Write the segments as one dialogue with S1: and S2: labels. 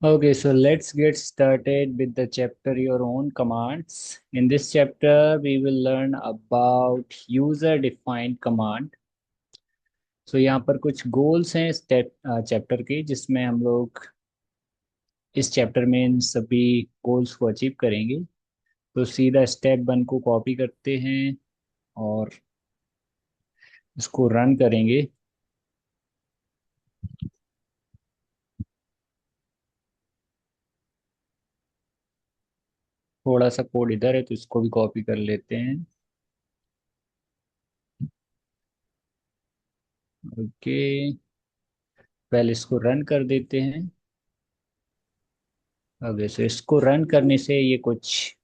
S1: Okay, so let's get started with the chapter Your Own Commands. In this chapter, we will learn about user defined command. So यहाँ पर कुछ goals हैं step chapter के जिसमें हम लोग इस चैप्टर में इन सभी गोल्स को अचीव करेंगे। तो सीधा स्टेप 1 को कॉपी करते हैं और इसको रन करेंगे। थोड़ा सा कोड इधर है तो इसको भी कॉपी कर लेते हैं। ओके, पहले इसको रन कर देते हैं। ओके, सो इसको रन करने से ये कुछ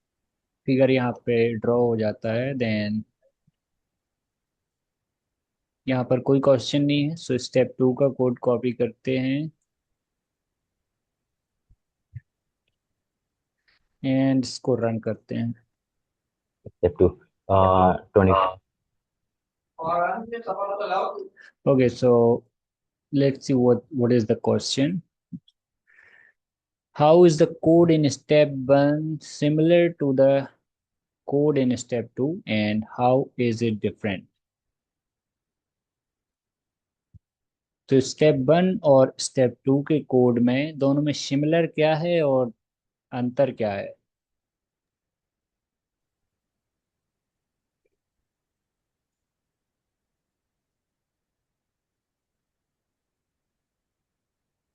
S1: फिगर यहाँ पे ड्रॉ हो जाता है। देन यहाँ पर कोई क्वेश्चन नहीं है, सो स्टेप 2 का कोड कॉपी करते हैं एंड इसको रन करते हैं।
S2: Step 2, 20.
S1: Okay, so let's see what is the question. How is the code in step 1 similar to the code in step 2 and how is it different? तो step 1 और step 2 के code में दोनों में similar क्या है और अंतर क्या है?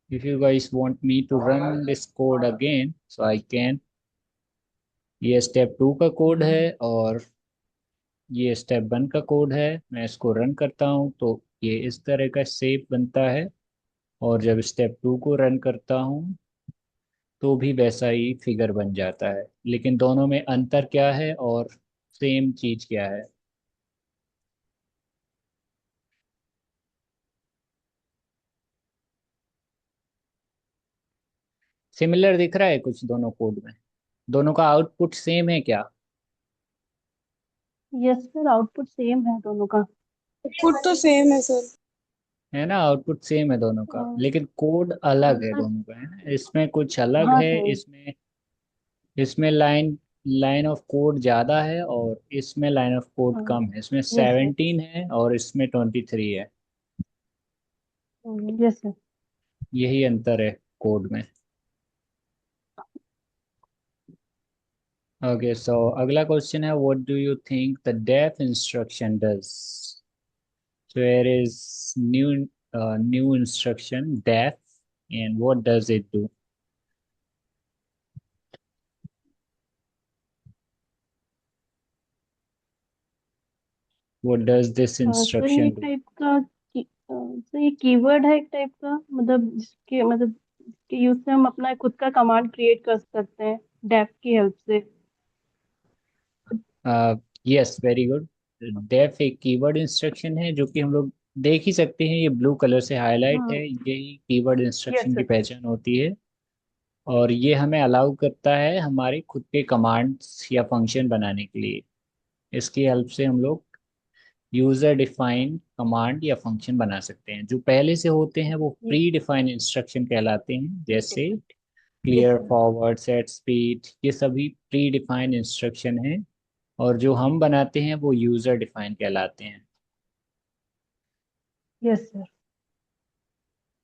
S1: If you guys want me to run this code again, so I can। ये स्टेप 2 का कोड है और ये स्टेप 1 का कोड है। मैं इसको रन करता हूँ तो ये इस तरह का शेप बनता है, और जब स्टेप 2 को रन करता हूँ तो भी वैसा ही फिगर बन जाता है। लेकिन दोनों में अंतर क्या है और सेम चीज क्या है? सिमिलर दिख रहा है कुछ दोनों कोड में? दोनों का आउटपुट सेम है क्या?
S3: यस सर, आउटपुट सेम है दोनों का।
S4: फुट तो सेम है सर।
S1: है ना, आउटपुट सेम है दोनों का, लेकिन कोड
S3: हाँ
S1: अलग है
S3: सर।
S1: दोनों का, है ना। इसमें कुछ अलग
S3: हाँ
S1: है,
S3: सर।
S1: इसमें इसमें लाइन लाइन ऑफ कोड ज़्यादा है और इसमें लाइन ऑफ कोड
S3: हाँ।
S1: कम है। इसमें
S3: यस सर।
S1: 17 है और इसमें 23 है।
S3: Yes sir.
S1: यही अंतर है कोड में। ओके, सो अगला क्वेश्चन है, what do you think the def instruction does? So here is new instruction def, and what does it do? What does this
S3: sir ये
S1: इंस्ट्रक्शन
S3: एक
S1: डू?
S3: टाइप का sir ये कीवर्ड है एक type का, मतलब जिसके मतलब के यूज से हम अपना खुद का कमांड क्रिएट कर सकते हैं डेफ की हेल्प से।
S1: Yes, very good. डेफ एक कीवर्ड इंस्ट्रक्शन है जो कि हम लोग देख ही सकते हैं, ये ब्लू कलर से हाईलाइट है।
S3: हाँ।
S1: यही कीवर्ड
S3: यस
S1: इंस्ट्रक्शन की
S3: सर।
S1: पहचान होती है, और ये हमें अलाउ करता है हमारे खुद के कमांड्स या फंक्शन बनाने के लिए। इसकी हेल्प से हम लोग यूजर डिफाइंड कमांड या फंक्शन बना सकते हैं। जो पहले से होते हैं वो प्री डिफाइंड इंस्ट्रक्शन कहलाते हैं, जैसे
S3: yes
S1: clear,
S3: sir.
S1: Forward, set speed. ये सभी प्री डिफाइंड इंस्ट्रक्शन हैं, और जो हम बनाते हैं वो यूजर डिफाइन कहलाते हैं।
S3: Yes sir.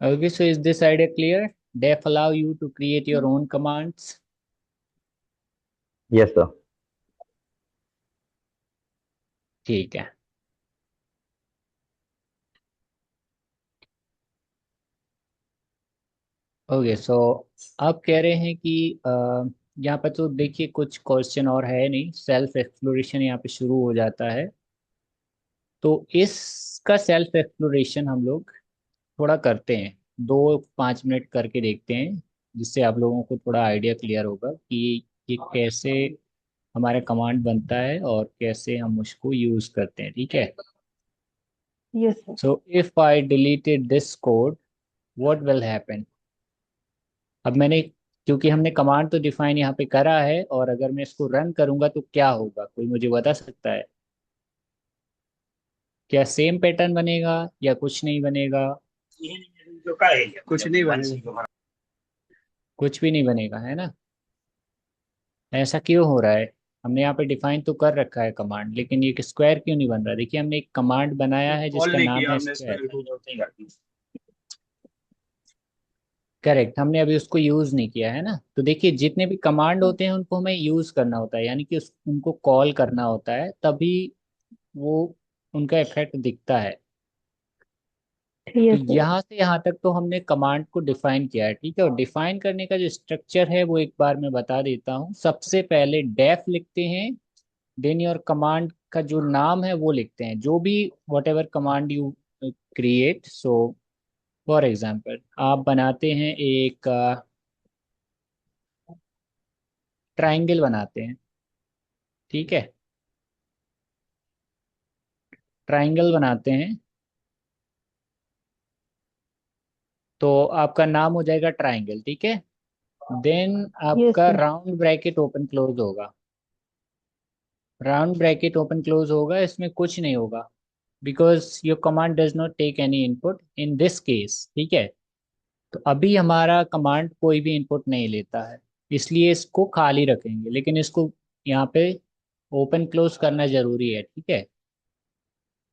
S1: Okay, so is this idea clear? Def allow you to create your own commands.
S2: Yes, sir.
S1: ठीक है। ओके, सो आप कह रहे हैं कि यहाँ पर तो देखिए कुछ क्वेश्चन और है नहीं, सेल्फ एक्सप्लोरेशन यहाँ पे शुरू हो जाता है। तो इसका सेल्फ एक्सप्लोरेशन हम लोग थोड़ा करते हैं, 2-5 मिनट करके देखते हैं, जिससे आप लोगों को थोड़ा आइडिया क्लियर होगा कि ये कैसे हमारा कमांड बनता है और कैसे हम उसको यूज करते हैं। ठीक है।
S3: Yes sir.
S1: So if I deleted this code, what will happen? अब मैंने, क्योंकि हमने कमांड तो डिफाइन यहाँ पे करा है, और अगर मैं इसको रन करूंगा तो क्या होगा, कोई मुझे बता सकता है? क्या सेम पैटर्न बनेगा या कुछ नहीं बनेगा?
S4: कुछ नहीं बनेगा।
S1: कुछ भी नहीं बनेगा, है ना। ऐसा क्यों हो रहा है? हमने यहाँ पे डिफाइन तो कर रखा है कमांड, लेकिन ये स्क्वायर क्यों नहीं बन रहा? देखिए हमने एक कमांड बनाया है
S5: कॉल
S1: जिसका
S5: नहीं
S1: नाम
S5: किया
S1: है
S5: हमने
S1: स्क्वायर।
S5: स्क्वायर को जरूरत नहीं करती।
S1: करेक्ट, हमने अभी उसको यूज नहीं किया है ना। तो देखिए जितने भी कमांड होते हैं उनको हमें यूज करना होता है, यानी कि उनको कॉल करना होता है, तभी वो उनका इफेक्ट दिखता है। तो
S3: यस सर।
S1: यहाँ से यहाँ तक तो हमने कमांड को डिफाइन किया है, ठीक है। और डिफाइन करने का जो स्ट्रक्चर है वो एक बार मैं बता देता हूँ। सबसे पहले डेफ लिखते हैं, देन योर कमांड का जो नाम है वो लिखते हैं, जो भी what ever command you create. So for example आप बनाते हैं एक ट्राइंगल बनाते हैं, ठीक है। ट्राइंगल बनाते हैं तो आपका नाम हो जाएगा ट्राइंगल, ठीक है। देन
S3: यस
S1: आपका
S3: sir.
S1: Round bracket open close होगा। राउंड ब्रैकेट ओपन क्लोज होगा, इसमें कुछ नहीं होगा, because your command does not take any input in this case, ठीक है। तो अभी हमारा कमांड कोई भी इनपुट नहीं लेता है, इसलिए इसको खाली रखेंगे, लेकिन इसको यहाँ पे ओपन क्लोज करना जरूरी है, ठीक है।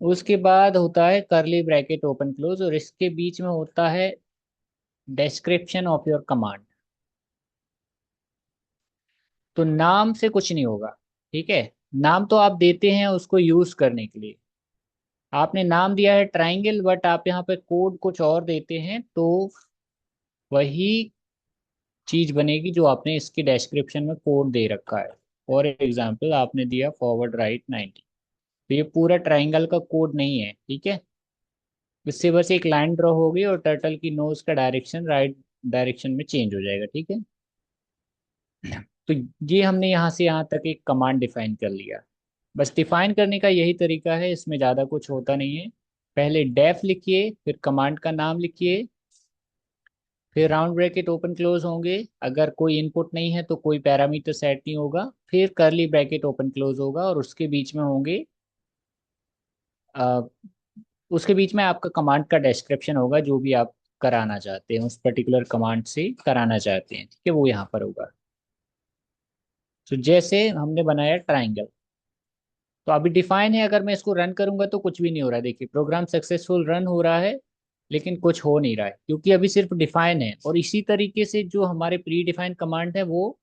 S1: उसके बाद होता है करली ब्रैकेट ओपन क्लोज, और इसके बीच में होता है डिस्क्रिप्शन ऑफ योर कमांड। तो नाम से कुछ नहीं होगा, ठीक है। नाम तो आप देते हैं उसको यूज करने के लिए। आपने नाम दिया है ट्राइंगल, बट आप यहाँ पे कोड कुछ और देते हैं, तो वही चीज बनेगी जो आपने इसके डिस्क्रिप्शन में कोड दे रखा है। फॉर एग्जाम्पल आपने दिया फॉरवर्ड राइट 90, तो ये पूरा ट्राइंगल का कोड नहीं है, ठीक है। इससे बस एक लाइन ड्रॉ होगी और टर्टल की नोज का डायरेक्शन राइट डायरेक्शन में चेंज हो जाएगा, ठीक है। तो ये हमने यहाँ से यहाँ तक एक कमांड डिफाइन कर लिया। बस डिफाइन करने का यही तरीका है, इसमें ज़्यादा कुछ होता नहीं है। पहले डेफ लिखिए, फिर कमांड का नाम लिखिए, फिर राउंड ब्रैकेट ओपन क्लोज होंगे, अगर कोई इनपुट नहीं है तो कोई पैरामीटर सेट नहीं होगा, फिर करली ब्रैकेट ओपन क्लोज होगा, और उसके बीच में होंगे उसके बीच में आपका कमांड का डिस्क्रिप्शन होगा, जो भी आप कराना चाहते हैं उस पर्टिकुलर कमांड से कराना चाहते हैं, ठीक है, वो यहाँ पर होगा। तो जैसे हमने बनाया ट्राइंगल, तो अभी डिफाइन है, अगर मैं इसको रन करूंगा तो कुछ भी नहीं हो रहा है। देखिए प्रोग्राम सक्सेसफुल रन हो रहा है, लेकिन कुछ हो नहीं रहा है, क्योंकि अभी सिर्फ डिफाइन है। और इसी तरीके से जो हमारे प्री डिफाइन कमांड है वो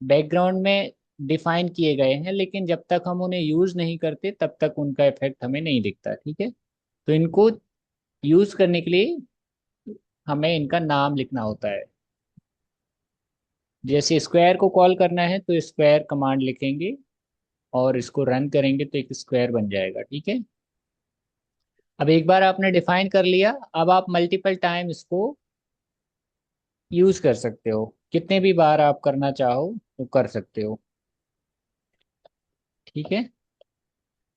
S1: बैकग्राउंड में डिफाइन किए गए हैं, लेकिन जब तक हम उन्हें यूज नहीं करते तब तक उनका इफेक्ट हमें नहीं दिखता, ठीक है। तो इनको यूज करने के लिए हमें इनका नाम लिखना होता है। जैसे स्क्वायर को कॉल करना है तो स्क्वायर कमांड लिखेंगे, और इसको रन करेंगे तो एक स्क्वायर बन जाएगा, ठीक है। अब एक बार आपने डिफाइन कर लिया, अब आप मल्टीपल टाइम इसको यूज कर सकते हो, कितने भी बार आप करना चाहो तो कर सकते हो, ठीक है।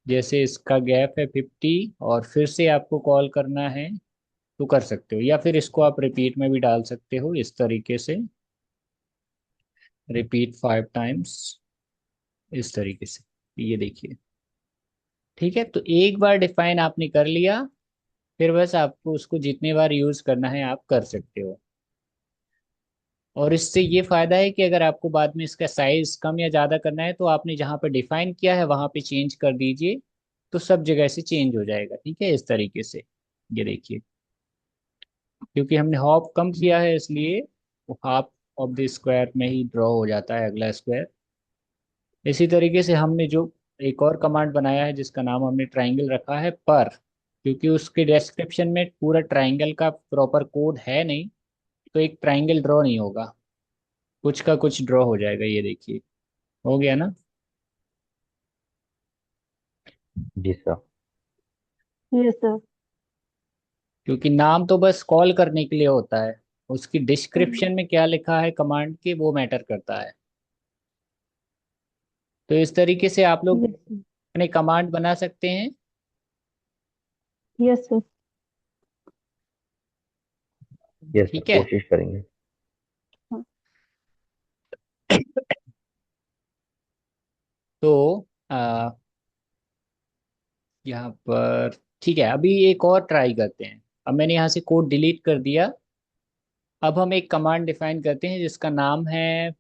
S1: जैसे इसका गैप है 50, और फिर से आपको कॉल करना है तो कर सकते हो, या फिर इसको आप रिपीट में भी डाल सकते हो इस तरीके से, रिपीट 5 टाइम्स, इस तरीके से। ये देखिए, ठीक है। तो एक बार डिफाइन आपने कर लिया, फिर बस आपको उसको जितने बार यूज करना है आप कर सकते हो। और इससे ये फायदा है कि अगर आपको बाद में इसका साइज कम या ज़्यादा करना है, तो आपने जहाँ पे डिफाइन किया है वहाँ पे चेंज कर दीजिए, तो सब जगह से चेंज हो जाएगा, ठीक है, इस तरीके से। ये देखिए, क्योंकि हमने हाफ कम किया है इसलिए वो हाफ ऑफ द स्क्वायर में ही ड्रॉ हो जाता है अगला स्क्वायर। इसी तरीके से हमने जो एक और कमांड बनाया है जिसका नाम हमने ट्राइंगल रखा है, पर क्योंकि उसके डिस्क्रिप्शन में पूरा ट्राइंगल का प्रॉपर कोड है नहीं, तो एक ट्राइंगल ड्रॉ नहीं होगा, कुछ का कुछ ड्रॉ हो जाएगा। ये देखिए, हो गया ना।
S2: जी सर।
S3: Yes sir.
S1: क्योंकि नाम तो बस कॉल करने के लिए होता है, उसकी डिस्क्रिप्शन में क्या लिखा है कमांड के वो मैटर करता है। तो इस तरीके से आप लोग
S3: यस सर।
S1: अपने कमांड बना सकते हैं।
S3: Yes sir.
S2: यस सर,
S1: ठीक है।
S2: कोशिश करेंगे।
S3: हाँ।
S1: तो यहाँ पर ठीक है, अभी एक और ट्राई करते हैं। अब मैंने यहाँ से कोड डिलीट कर दिया, अब हम एक कमांड डिफाइन करते हैं जिसका नाम है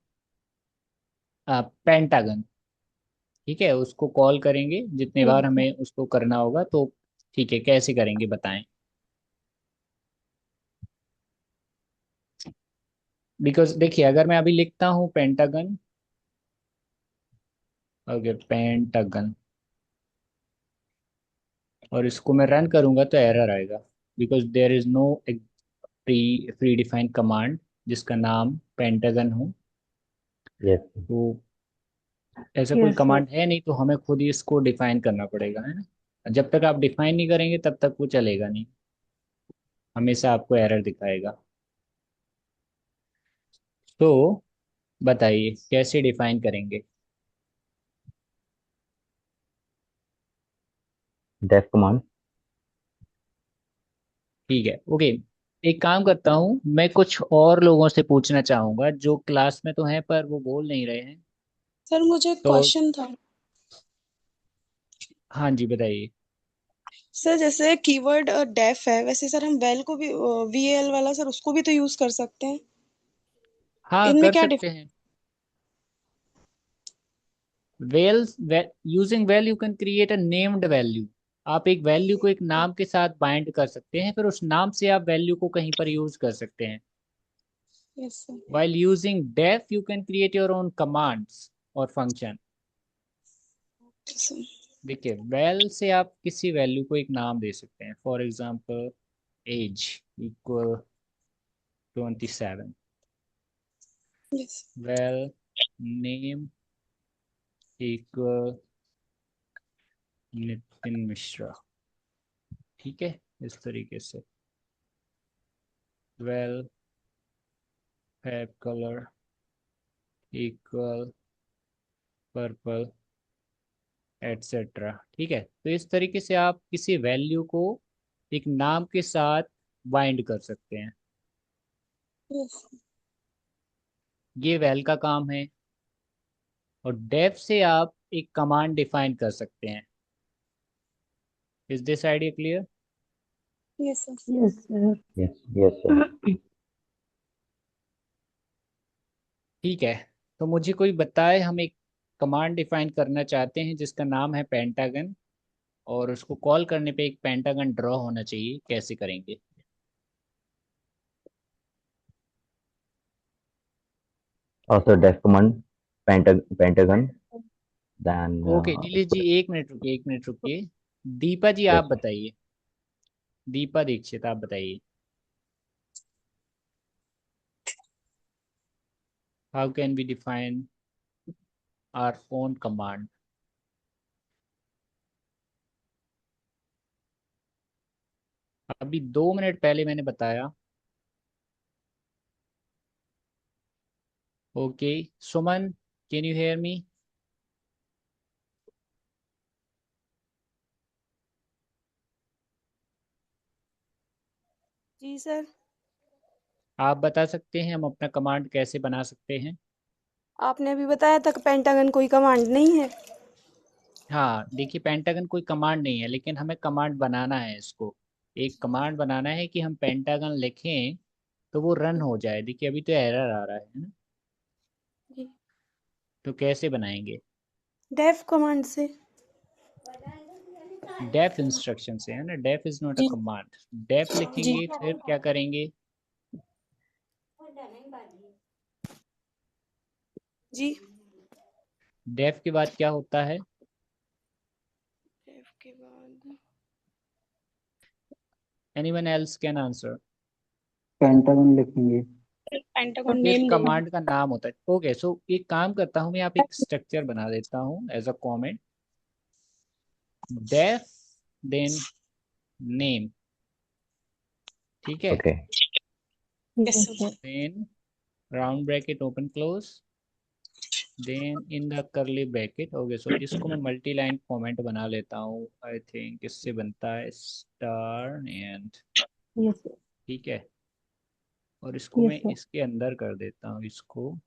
S1: पेंटागन। ठीक है, उसको कॉल करेंगे जितने
S3: ठीक
S1: बार
S3: है।
S1: हमें उसको करना होगा। तो ठीक है, कैसे करेंगे बताएं। बिकॉज देखिए, अगर मैं अभी लिखता हूँ पेंटागन, ओके पेंटागन, और इसको मैं रन करूंगा तो एरर आएगा, because there is no predefined command जिसका नाम पेंटागन हो।
S2: यस
S1: तो ऐसा कोई
S3: यस सर।
S1: कमांड है नहीं, तो हमें खुद ही इसको डिफाइन करना पड़ेगा, है ना। जब तक आप डिफाइन नहीं करेंगे तब तक वो चलेगा नहीं, हमेशा आपको एरर दिखाएगा। तो बताइए कैसे डिफाइन करेंगे।
S2: Def command.
S1: ठीक है, ओके। एक काम करता हूँ, मैं कुछ और लोगों से पूछना चाहूंगा जो क्लास में तो हैं पर वो बोल नहीं रहे हैं।
S4: सर मुझे एक
S1: तो
S4: क्वेश्चन था।
S1: हाँ जी, बताइए।
S4: सर जैसे कीवर्ड डेफ है, वैसे सर हम वेल को भी वीएल वाला सर उसको भी तो यूज कर सकते हैं।
S1: हाँ,
S4: इनमें
S1: कर
S4: क्या
S1: सकते हैं। Well, using well you can create a named value. आप एक वैल्यू को एक नाम के साथ बाइंड कर सकते हैं, फिर उस नाम से आप वैल्यू को कहीं पर यूज कर सकते हैं।
S4: Yes sir.
S1: While using def you can create your own commands और फंक्शन।
S4: सर
S1: देखिए, वेल से आप किसी वैल्यू को एक नाम दे सकते हैं, for example age equal 27।
S4: Yes.
S1: Well name equal Nitin Mishra. ठीक है, इस तरीके से। Well fav colour equal purple etcetera. ठीक है, तो इस तरीके से आप किसी वैल्यू को एक नाम के साथ बाइंड कर सकते हैं।
S4: यस।
S1: ये वेल का काम है। और डेफ से आप एक कमांड डिफाइन कर सकते हैं। Is this idea clear.
S4: Yes sir.
S3: Yes sir.
S2: Yes yes sir.
S1: ठीक है, तो मुझे कोई बताए, हम एक कमांड डिफाइन करना चाहते हैं जिसका नाम है पेंटागन, और उसको कॉल करने पे एक पेंटागन ड्रॉ होना चाहिए, कैसे करेंगे।
S2: Also def command pentagon then
S1: okay Nilesh ji, एक मिनट रुकिए, एक मिनट रुकिए। दीपा जी आप
S2: yes sir.
S1: बताइए। दीपा दीक्षित आप बताइए। How can we define our own command. अभी 2 मिनट पहले मैंने बताया। Okay, Suman, can you hear me.
S4: जी सर।
S1: आप बता सकते हैं हम अपना कमांड कैसे बना सकते हैं।
S4: आपने अभी बताया था कि पेंटागन कोई कमांड नहीं है।
S1: हाँ देखिए, पेंटागन कोई कमांड नहीं है, लेकिन हमें कमांड बनाना है इसको। एक कमांड बनाना है कि हम पेंटागन लिखें तो वो रन हो जाए। देखिए अभी तो एरर आ रहा है ना।
S4: जी।
S1: तो कैसे बनाएंगे।
S4: डेफ कमांड से।
S1: डेफ इंस्ट्रक्शन से, है ना। डेफ इज नॉट अ
S4: जी।
S1: कमांड। डेफ
S4: जी।
S1: लिखेंगे फिर क्या करेंगे।
S4: जी।
S1: डेफ के बाद क्या होता है।
S4: डेफ के बाद
S1: anyone else can answer.
S5: Pentagon लिखेंगे।
S4: पेंटागन
S1: फिर
S4: नेम देंगे।
S1: कमांड का नाम होता है। ओके, सो एक काम करता हूँ, मैं यहाँ पे एक स्ट्रक्चर बना देता हूँ as a comment. Def then name. ठीक है।
S2: Okay.
S4: Yes
S3: yes
S4: sir.
S3: Sir.
S1: Then round bracket open close, then in the curly bracket. Okay, so इसको मैं मल्टी लाइन कमेंट बना लेता हूँ। आई थिंक इससे बनता है स्टार एंड।
S3: Yes sir.
S1: ठीक है, और इसको
S3: यस
S1: मैं
S3: सर।
S1: इसके अंदर कर देता हूँ इसको।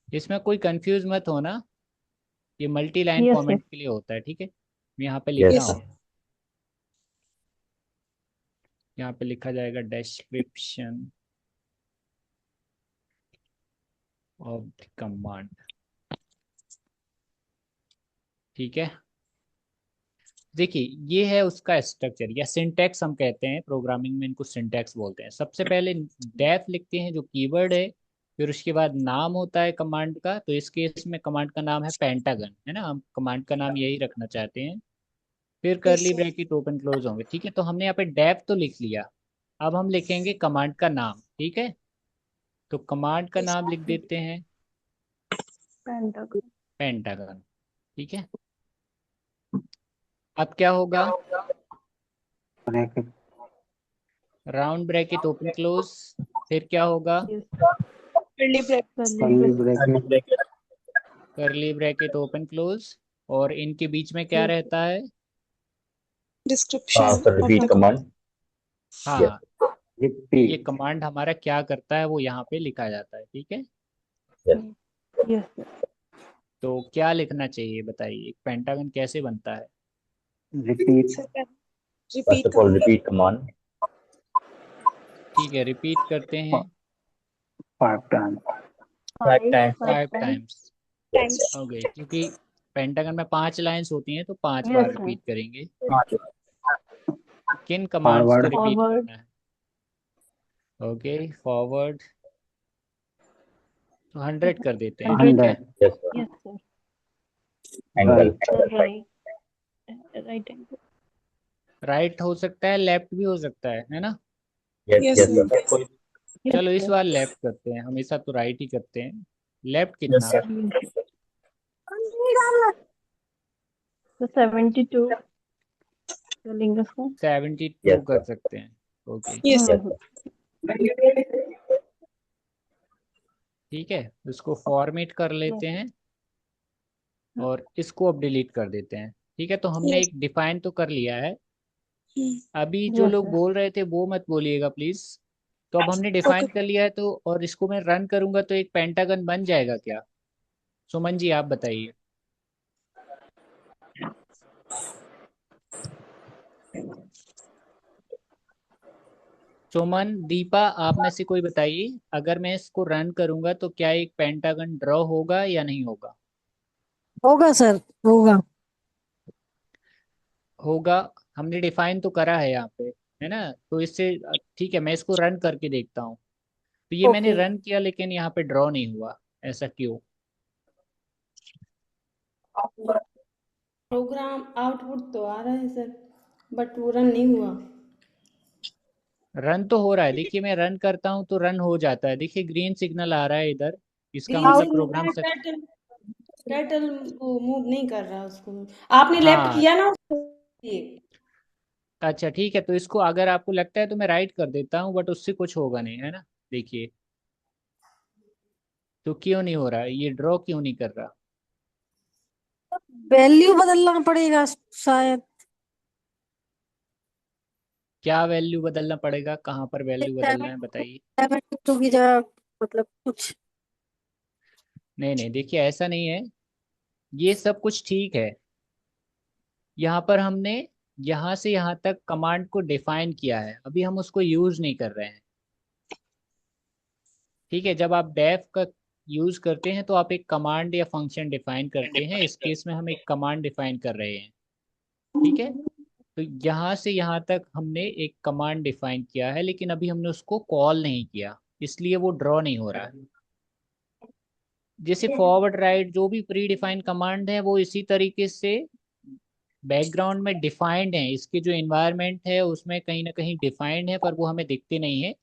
S1: इसमें कोई कंफ्यूज मत होना, ये multi line
S3: yes sir.
S1: Comment के लिए होता है। ठीक है, मैं यहाँ पे लिख
S2: Yes
S1: रहा
S4: यस।
S2: sir.
S1: हूँ। यहाँ पे लिखा जाएगा डिस्क्रिप्शन ऑफ द कमांड। ठीक है, देखिए ये है उसका स्ट्रक्चर या सिंटैक्स हम कहते हैं, प्रोग्रामिंग में इनको सिंटैक्स बोलते हैं। सबसे पहले डेफ लिखते हैं जो कीवर्ड है, फिर उसके बाद नाम होता है कमांड का। तो इस केस में कमांड का नाम है पेंटागन, है ना, हम कमांड का नाम यही रखना चाहते हैं। फिर
S4: यस
S1: करली
S4: सर।
S1: ब्रैकेट ओपन क्लोज होंगे। ठीक है, तो हमने यहाँ पे डेफ तो लिख लिया, अब हम लिखेंगे कमांड का नाम। ठीक है, तो कमांड का
S4: यस
S1: नाम लिख देते हैं
S3: पेंटागन।
S1: पेंटागन। ठीक है, अब क्या होगा,
S5: bracket
S1: round bracket open close, फिर क्या होगा,
S3: yes.
S4: Curly bracket.
S5: Curly bracket
S1: करली ब्रैकेट ओपन क्लोज, और इनके बीच में क्या
S3: यस
S1: रहता है,
S4: description
S2: After
S4: of
S2: repeat
S4: the
S2: command. Yes.
S1: हाँ, ये
S5: रिपीट
S1: कमांड हमारा क्या करता है वो यहाँ पे लिखा जाता है। ठीक है,
S2: Yes.
S3: यस।
S1: तो क्या लिखना चाहिए बताइए, पेंटागन कैसे बनता है।
S5: Repeat
S4: sir.
S2: First
S4: repeat
S2: of all, repeat command.
S1: ठीक है, रिपीट करते हैं
S5: 5 time
S3: five
S1: five
S3: time.
S1: Times.
S4: Times.
S1: Okay, क्योंकि पेंटागन में 5 लाइंस होती हैं तो 5 बार
S3: यस सर।
S1: रिपीट करेंगे। किन कमांड्स को
S5: फॉरवर्ड
S1: रिपीट
S3: फॉरवर्ड।
S1: करना है। ओके, फॉरवर्ड तो 100 कर देते हैं। ठीक है,
S5: 100
S2: Yes, sir.
S3: Yes sir.
S2: Angle.
S5: Right
S3: sir right angle.
S1: Right हो सकता है, लेफ्ट भी हो सकता है ना।
S2: Yes,
S4: yes
S2: yes,
S4: sir.
S2: sir.
S3: Yes
S1: चलो इस
S3: सर।
S1: बार लेफ्ट करते हैं, हमेशा तो राइट ही करते हैं। लेफ्ट कितना,
S3: तो 72 चलेंगे उसको।
S1: 72
S2: Yes,
S1: कर
S2: sir.
S1: सकते हैं। Okay,
S4: yes
S2: Yes, sir.
S1: ठीक है, इसको फॉर्मेट कर लेते हैं और इसको अब डिलीट कर देते हैं। ठीक है, तो हमने
S4: यस।
S1: एक डिफाइन तो कर लिया है। अभी जो
S3: यस
S1: लोग
S3: सर।
S1: बोल रहे थे वो मत बोलिएगा प्लीज। तो अब हमने डिफाइन
S4: ओके।
S1: कर लिया है, तो और इसको मैं रन करूंगा तो एक पेंटागन बन जाएगा क्या। सुमन जी आप बताइए। सुमन, दीपा, आप में से कोई बताइए, अगर मैं इसको रन करूंगा तो क्या एक पेंटागन ड्रॉ होगा या नहीं होगा।
S6: होगा सर, होगा।
S1: होगा, हमने डिफाइन तो करा है यहाँ पे, है ना। तो इससे ठीक है, मैं इसको रन करके देखता हूँ। तो ये मैंने
S6: ओके।
S1: रन किया लेकिन यहाँ पे ड्रॉ नहीं हुआ, ऐसा क्यों।
S7: प्रोग्राम आउटपुट तो आ रहा है सर, बट वो रन नहीं हुआ।
S1: रन तो हो रहा है, देखिए मैं रन करता हूँ तो रन हो जाता है। देखिए ग्रीन सिग्नल आ रहा है इधर, इसका
S7: ग्रीन
S1: मतलब
S7: सिग्नल
S1: प्रोग्राम
S7: है, टाइटल वो मूव नहीं कर रहा उसको। आपने लेफ्ट
S1: हाँ,
S7: किया ना उसको, ये
S1: अच्छा ठीक है, तो इसको अगर आपको लगता है तो मैं राइट कर देता हूँ, बट उससे कुछ होगा नहीं, है ना। देखिए तो क्यों नहीं हो रहा है, ये ड्रॉ क्यों नहीं कर रहा।
S6: वैल्यू बदलना पड़ेगा शायद।
S1: क्या वैल्यू बदलना पड़ेगा, कहाँ पर वैल्यू बदलना है बताइए।
S6: 72 की जगह मतलब कुछ।
S1: नहीं नहीं, देखिए ऐसा नहीं है, ये सब कुछ ठीक है। यहाँ पर हमने यहाँ से यहाँ तक कमांड को डिफाइन किया है, अभी हम उसको यूज नहीं कर रहे हैं। ठीक है, जब आप डेफ का यूज करते हैं तो आप एक कमांड या फंक्शन डिफाइन करते हैं, इस केस में हम एक कमांड डिफाइन कर रहे हैं। ठीक है, तो यहाँ से यहाँ तक हमने एक कमांड डिफाइन किया है, लेकिन अभी हमने उसको कॉल नहीं किया, इसलिए वो ड्रॉ नहीं हो रहा है। जैसे फॉरवर्ड राइट जो भी प्री डिफाइंड कमांड है वो इसी तरीके से बैकग्राउंड में डिफाइंड है, इसके जो इन्वायरमेंट है उसमें कहीं ना कहीं डिफाइंड है, पर वो हमें दिखते नहीं है।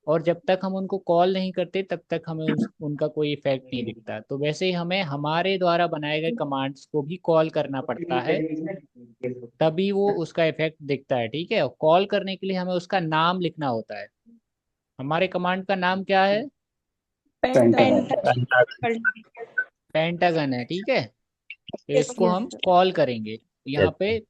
S1: और जब तक हम उनको कॉल नहीं करते तब तक हमें उनका कोई इफेक्ट नहीं दिखता। तो वैसे ही हमें हमारे द्वारा बनाए गए कमांड्स को भी कॉल करना पड़ता है, तभी वो उसका इफेक्ट दिखता है। ठीक है, और कॉल करने के लिए हमें उसका नाम लिखना होता है। हमारे कमांड का नाम क्या है,
S5: पेंटागन
S1: पेंटागन है। ठीक है, तो
S4: यस।
S1: इसको
S3: यस
S1: हम
S3: सर।
S1: कॉल करेंगे, तो
S2: Yes,
S1: यहाँ पे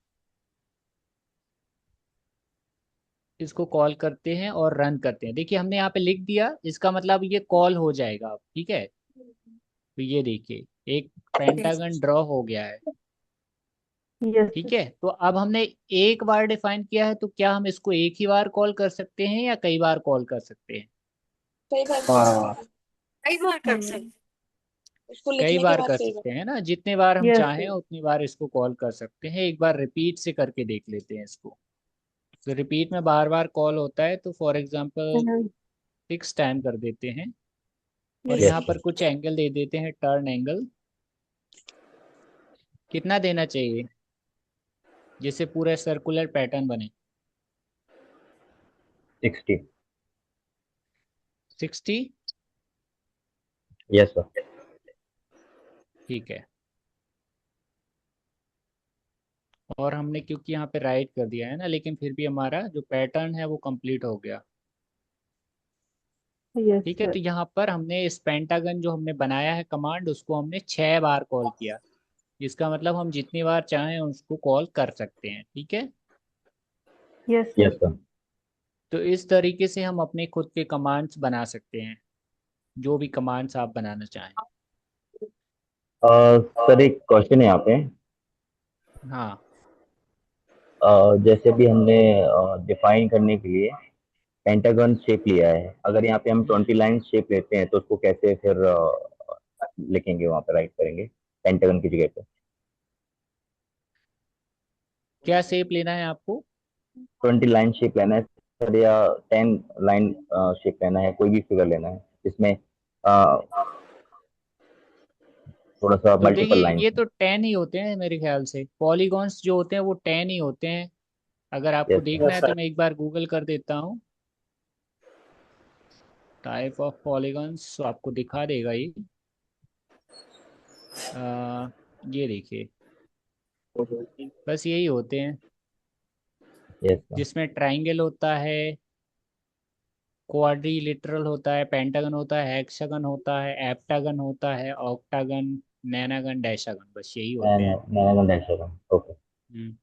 S1: इसको कॉल करते हैं और रन करते हैं। देखिए हमने यहाँ पे लिख दिया, इसका मतलब ये कॉल हो जाएगा अब। ठीक है, तो ये देखिए एक पेंटागन ड्रॉ हो गया है।
S3: यस
S1: ठीक
S3: सर।
S1: है, तो अब हमने एक बार डिफाइन किया है, तो क्या हम इसको एक ही बार कॉल कर सकते हैं या कई बार कॉल कर सकते हैं।
S4: कई बार कर
S5: बार
S4: सकते हैं।
S6: कई बार कर सकते।
S4: उसको
S1: कई
S4: लिखने के
S1: बार
S4: बाद
S1: कर
S4: फिर
S1: सकते हैं ना, जितने बार हम
S3: यस
S1: चाहें उतनी बार इसको कॉल कर सकते हैं। एक बार रिपीट से करके देख लेते हैं इसको। तो रिपीट में बार बार कॉल होता है, तो फॉर एग्जांपल 6 टाइम कर देते हैं और
S4: यस
S1: यहाँ
S2: Yes.
S1: पर कुछ एंगल दे देते हैं, टर्न एंगल। कितना देना चाहिए जिससे पूरा सर्कुलर पैटर्न बने?
S2: 60.
S1: 60।
S2: Yes, sir.
S1: ठीक है। और हमने क्योंकि यहाँ पे राइट कर दिया है ना, लेकिन फिर भी हमारा जो पैटर्न है वो कंप्लीट हो गया।
S3: यस
S1: ठीक है,
S3: सर
S1: तो यहाँ पर हमने इस पेंटागन जो हमने बनाया है कमांड, उसको हमने 6 बार कॉल किया। इसका मतलब हम जितनी बार चाहें उसको कॉल कर सकते हैं। ठीक है,
S3: यस
S2: Yes,
S3: सर
S2: sir.
S1: तो इस तरीके से हम अपने खुद के कमांड्स बना सकते हैं, जो भी कमांड्स आप बनाना चाहें।
S2: सर एक क्वेश्चन है यहाँ पे।
S1: हाँ,
S2: जैसे भी हमने डिफाइन करने के लिए पेंटागन शेप लिया है, अगर यहाँ पे हम 20 लाइन शेप लेते हैं तो उसको कैसे फिर लिखेंगे, वहाँ पे राइट करेंगे पेंटागन की जगह पे?
S1: क्या शेप लेना है आपको?
S2: 20 लाइन शेप लेना है सर, या 10 लाइन शेप लेना है, कोई भी फिगर लेना है जिसमें थोड़ा सा
S1: तो
S2: मल्टीपल
S1: देखिए,
S2: लाइन?
S1: ये तो 10 ही होते हैं मेरे ख्याल से। पॉलीगॉन्स जो होते हैं वो 10 ही होते हैं। अगर आपको
S2: यस
S1: देखना है तो मैं एक बार गूगल कर देता हूँ, टाइप ऑफ पॉलीगॉन्स, तो आपको दिखा देगा ये। ये देखिए, बस यही होते हैं,
S2: यस सर।
S1: जिसमें ट्राइंगल होता है, क्वाड्रिलेटरल होता है, पेंटागन होता है, हेक्सागन होता है, एप्टागन होता है, ऑक्टागन, नैनागन, डैशागन, बस यही होते हैं।
S2: ओके।
S1: हम्म,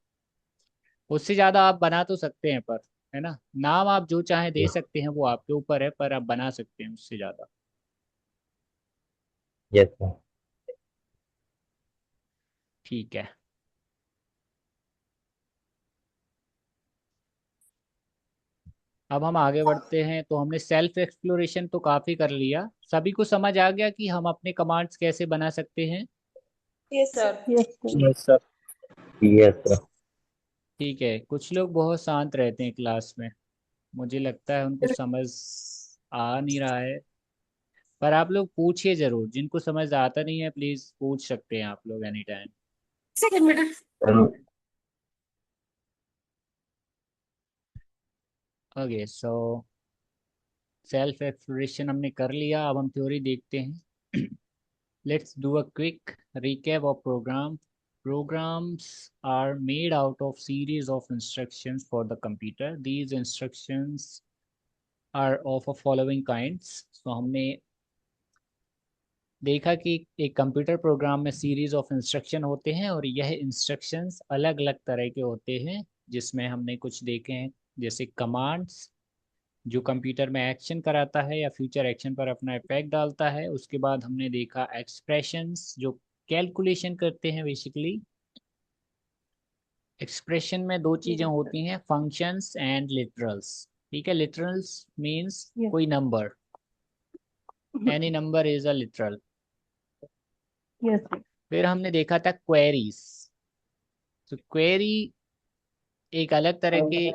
S1: उससे ज्यादा आप बना तो सकते हैं, पर है ना, नाम आप जो चाहे दे सकते हैं, वो आपके ऊपर है, पर आप बना सकते हैं उससे ज्यादा।
S2: Yes sir.
S1: ठीक है, अब हम आगे बढ़ते हैं। तो हमने सेल्फ एक्सप्लोरेशन तो काफी कर लिया, सभी को समझ आ गया कि हम अपने कमांड्स कैसे बना सकते हैं।
S4: Yes sir.
S7: Sir
S3: yes sir
S5: yes sir.
S2: Yes sir.
S1: ठीक है, कुछ लोग बहुत शांत रहते हैं क्लास में, मुझे लगता है उनको समझ आ नहीं रहा है। पर आप लोग पूछिए जरूर, जिनको समझ आता नहीं है प्लीज पूछ सकते हैं आप लोग एनी टाइम।
S6: सेकंड बेटा।
S1: ओके, सो सेल्फ एक्सप्लोरेशन हमने कर लिया, अब हम थ्योरी देखते हैं। Let's do a quick recap of program. Programs are made out of series of instructions for the computer. These instructions are of a following kinds. So हमने देखा कि एक कंप्यूटर प्रोग्राम में सीरीज ऑफ इंस्ट्रक्शन होते हैं, और यह instructions अलग अलग तरह के होते हैं, जिसमें हमने कुछ देखे हैं, जैसे कमांड्स जो कंप्यूटर में एक्शन कराता है या फ्यूचर एक्शन पर अपना इफेक्ट डालता है। उसके बाद हमने देखा एक्सप्रेशंस जो कैलकुलेशन करते हैं बेसिकली। एक्सप्रेशन में दो चीज़ें होती हैं, फंक्शंस एंड लिटरल्स। ठीक है, लिटरल्स मीन्स
S3: यस
S1: कोई number, any number is a literal.
S3: Yes sir
S1: फिर हमने देखा था क्वेरीज। तो क्वेरी एक अलग तरह के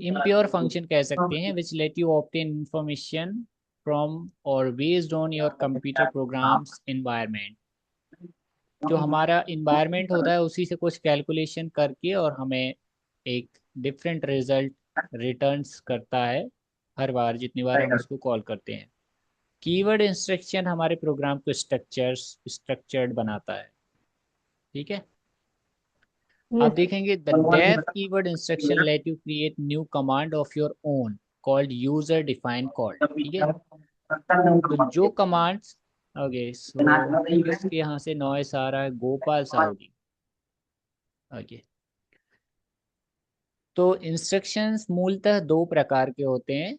S1: इम्प्योर फंक्शन कह सकते हैं, which let you obtain information from और based on your computer programs environment. जो हमारा इन्वायरमेंट होता है उसी से कुछ कैलकुलेशन करके और हमें एक डिफरेंट रिजल्ट रिटर्न्स करता है हर बार, जितनी बार हम उसको कॉल करते हैं। कीवर्ड इंस्ट्रक्शन हमारे प्रोग्राम को स्ट्रक्चर्ड बनाता है। ठीक है, आप
S3: यस
S1: देखेंगे the def keyword instruction let you create new command of your own called user defined call. ठीक है, तो जो कमांड्स, ओके, सो किसके यहाँ से नॉइस आ रहा है? गोपाल साहू जी। ओके, तो इंस्ट्रक्शंस मूलतः दो प्रकार के होते हैं,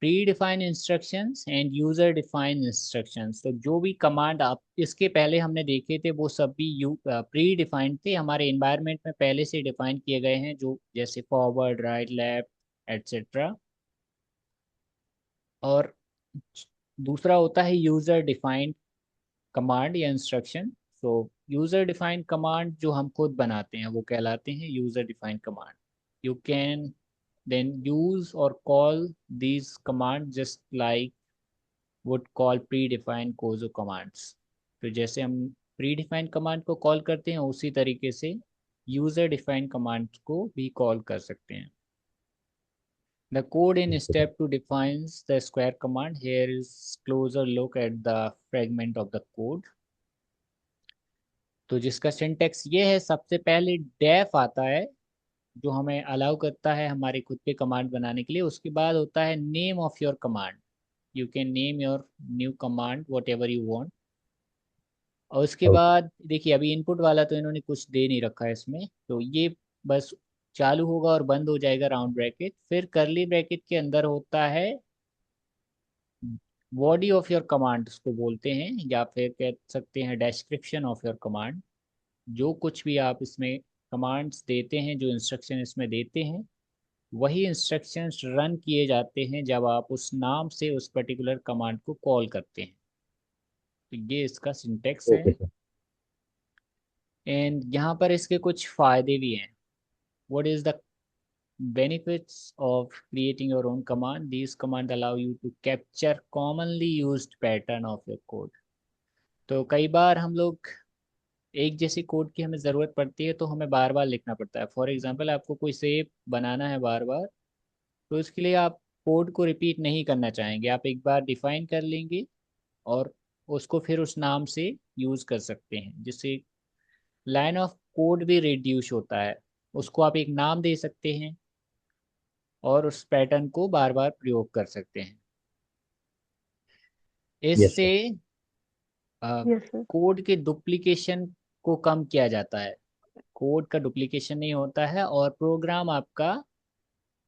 S1: pre defined instructions and user defined instructions. तो जो भी कमांड आप इसके पहले हमने देखे थे वो सब भी प्री डिफाइंड थे, हमारे इन्वायरमेंट में पहले से डिफाइन किए गए हैं, जो जैसे फॉरवर्ड, राइट, लेफ्ट, एटसेट्रा। और दूसरा होता है यूजर डिफाइंड कमांड या instruction. So user defined command जो हम खुद बनाते हैं वो कहलाते हैं user defined command. You can then use और call these command just like would call predefined कोजो कमांड्स। तो जैसे हम प्री डिफाइंड कमांड को कॉल करते हैं उसी तरीके से यूजर डिफाइंड कमांड को भी कॉल कर सकते हैं। The code in step 2 defines the square command. Here is closer look at the fragment of the code. तो जिसका सिंटेक्स ये है, सबसे पहले डेफ आता है जो हमें अलाउ करता है हमारे खुद के कमांड बनाने के लिए। उसके बाद होता है name of your command. You can name your new command what ever you want. और उसके
S2: ओके।
S1: बाद देखिए अभी इनपुट वाला तो इन्होंने कुछ दे नहीं रखा है इसमें, तो ये बस चालू होगा और बंद हो जाएगा राउंड ब्रैकेट। फिर करली ब्रैकेट के अंदर होता है बॉडी ऑफ योर कमांड उसको बोलते हैं, या फिर कह सकते हैं डिस्क्रिप्शन ऑफ योर कमांड। जो कुछ भी आप इसमें कमांड्स देते हैं, जो इंस्ट्रक्शन इसमें देते हैं, वही इंस्ट्रक्शंस रन किए जाते हैं जब आप उस नाम से उस पर्टिकुलर कमांड को कॉल करते हैं। तो ये इसका सिंटेक्स है।
S2: Okay sir.
S1: एंड यहाँ पर इसके कुछ फ़ायदे भी हैं। What is the benefits of creating your own command? These commands allow you to capture commonly used pattern of your code. तो कई बार हम लोग एक जैसी कोड की हमें ज़रूरत पड़ती है तो हमें बार बार लिखना पड़ता है। फॉर एग्जांपल आपको कोई शेप बनाना है बार बार, तो इसके लिए आप कोड को रिपीट नहीं करना चाहेंगे, आप एक बार डिफाइन कर लेंगे और उसको फिर उस नाम से यूज़ कर सकते हैं, जिससे लाइन ऑफ कोड भी रिड्यूस होता है। उसको आप एक नाम दे सकते हैं और उस पैटर्न को बार बार प्रयोग कर सकते हैं।
S2: यस
S1: इससे
S2: सर।
S3: Yes sir.
S1: कोड के डुप्लीकेशन को कम किया जाता है। कोड का डुप्लीकेशन नहीं होता है और प्रोग्राम आपका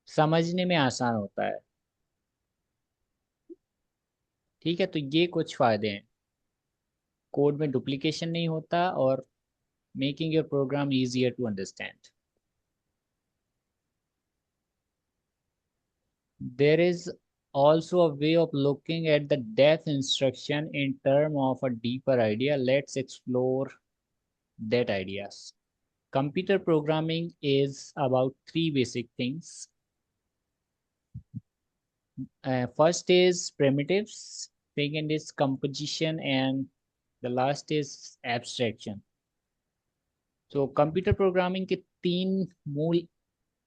S1: समझने में आसान होता है। ठीक है, तो ये कुछ फायदे हैं। कोड में डुप्लीकेशन नहीं होता और making your program easier to understand. There is also a way of looking at the def instruction in terms of a deeper idea. Let's explore that ideas. Computer programming is about three basic things. First is primitives, second is composition, and the last is abstraction. So computer programming के तीन मूल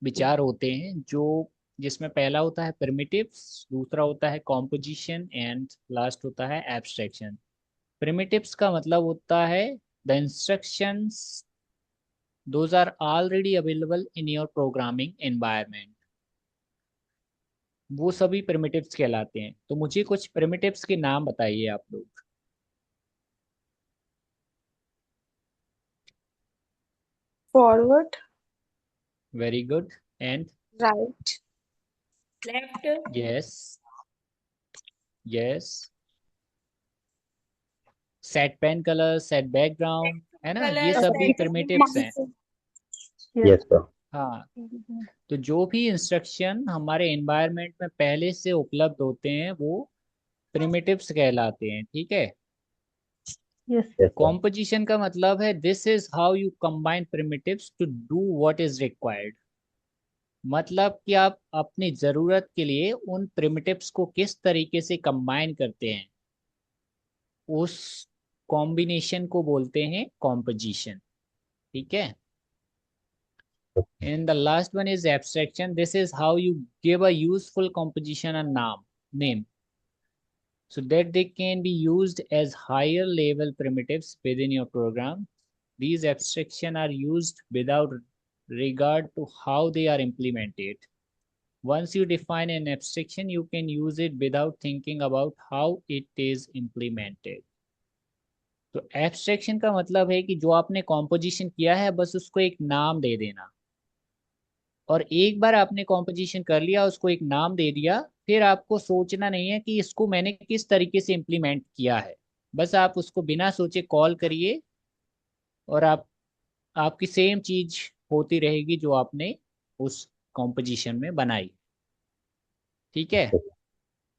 S1: विचार होते हैं, जो जिसमें पहला होता है प्रिमिटिव्स, दूसरा होता है कॉम्पोजिशन एंड लास्ट होता है एब्स्ट्रैक्शन। प्रिमिटिव्स का मतलब होता है the instructions those are already available in your programming environment. वो सभी प्रिमिटिव्स कहलाते हैं। तो मुझे कुछ प्रिमिटिव्स के नाम बताइए आप लोग।
S4: Forward,
S1: very good. And
S4: right,
S7: left,
S1: yes, yes. Set pen colour, set background, है ना, ये
S7: कलर,
S1: सभी
S7: सेट
S1: प्रिमिटिव्स हैं।
S2: Yes sir.
S1: हाँ, तो जो भी इंस्ट्रक्शन हमारे एनवायरनमेंट में पहले से उपलब्ध होते हैं वो प्रिमिटिव्स कहलाते हैं। ठीक है।
S3: यस।
S2: Yes sir.
S1: कॉम्पोजिशन का मतलब है this is how you combine primitives to do what is required. मतलब कि आप अपनी ज़रूरत के लिए उन प्रिमिटिव्स को किस तरीके से कंबाइन करते हैं, उस कॉम्बिनेशन को बोलते हैं कॉम्पोजिशन। ठीक है। And the last one is abstraction. This is how you give a useful composition a name so that they can be used as higher level primitives within your program. These abstractions are used without regard to how they are implemented. Once you define an abstraction, you can use it without thinking about how it is implemented. तो abstraction का मतलब है कि जो आपने composition किया है बस उसको एक नाम दे देना, और एक बार आपने कॉम्पोजिशन कर लिया, उसको एक नाम दे दिया, फिर आपको सोचना नहीं है कि इसको मैंने किस तरीके से इम्प्लीमेंट किया है। बस आप उसको बिना सोचे कॉल करिए और आपकी सेम चीज होती रहेगी जो आपने उस कॉम्पोजिशन में बनाई। ठीक है।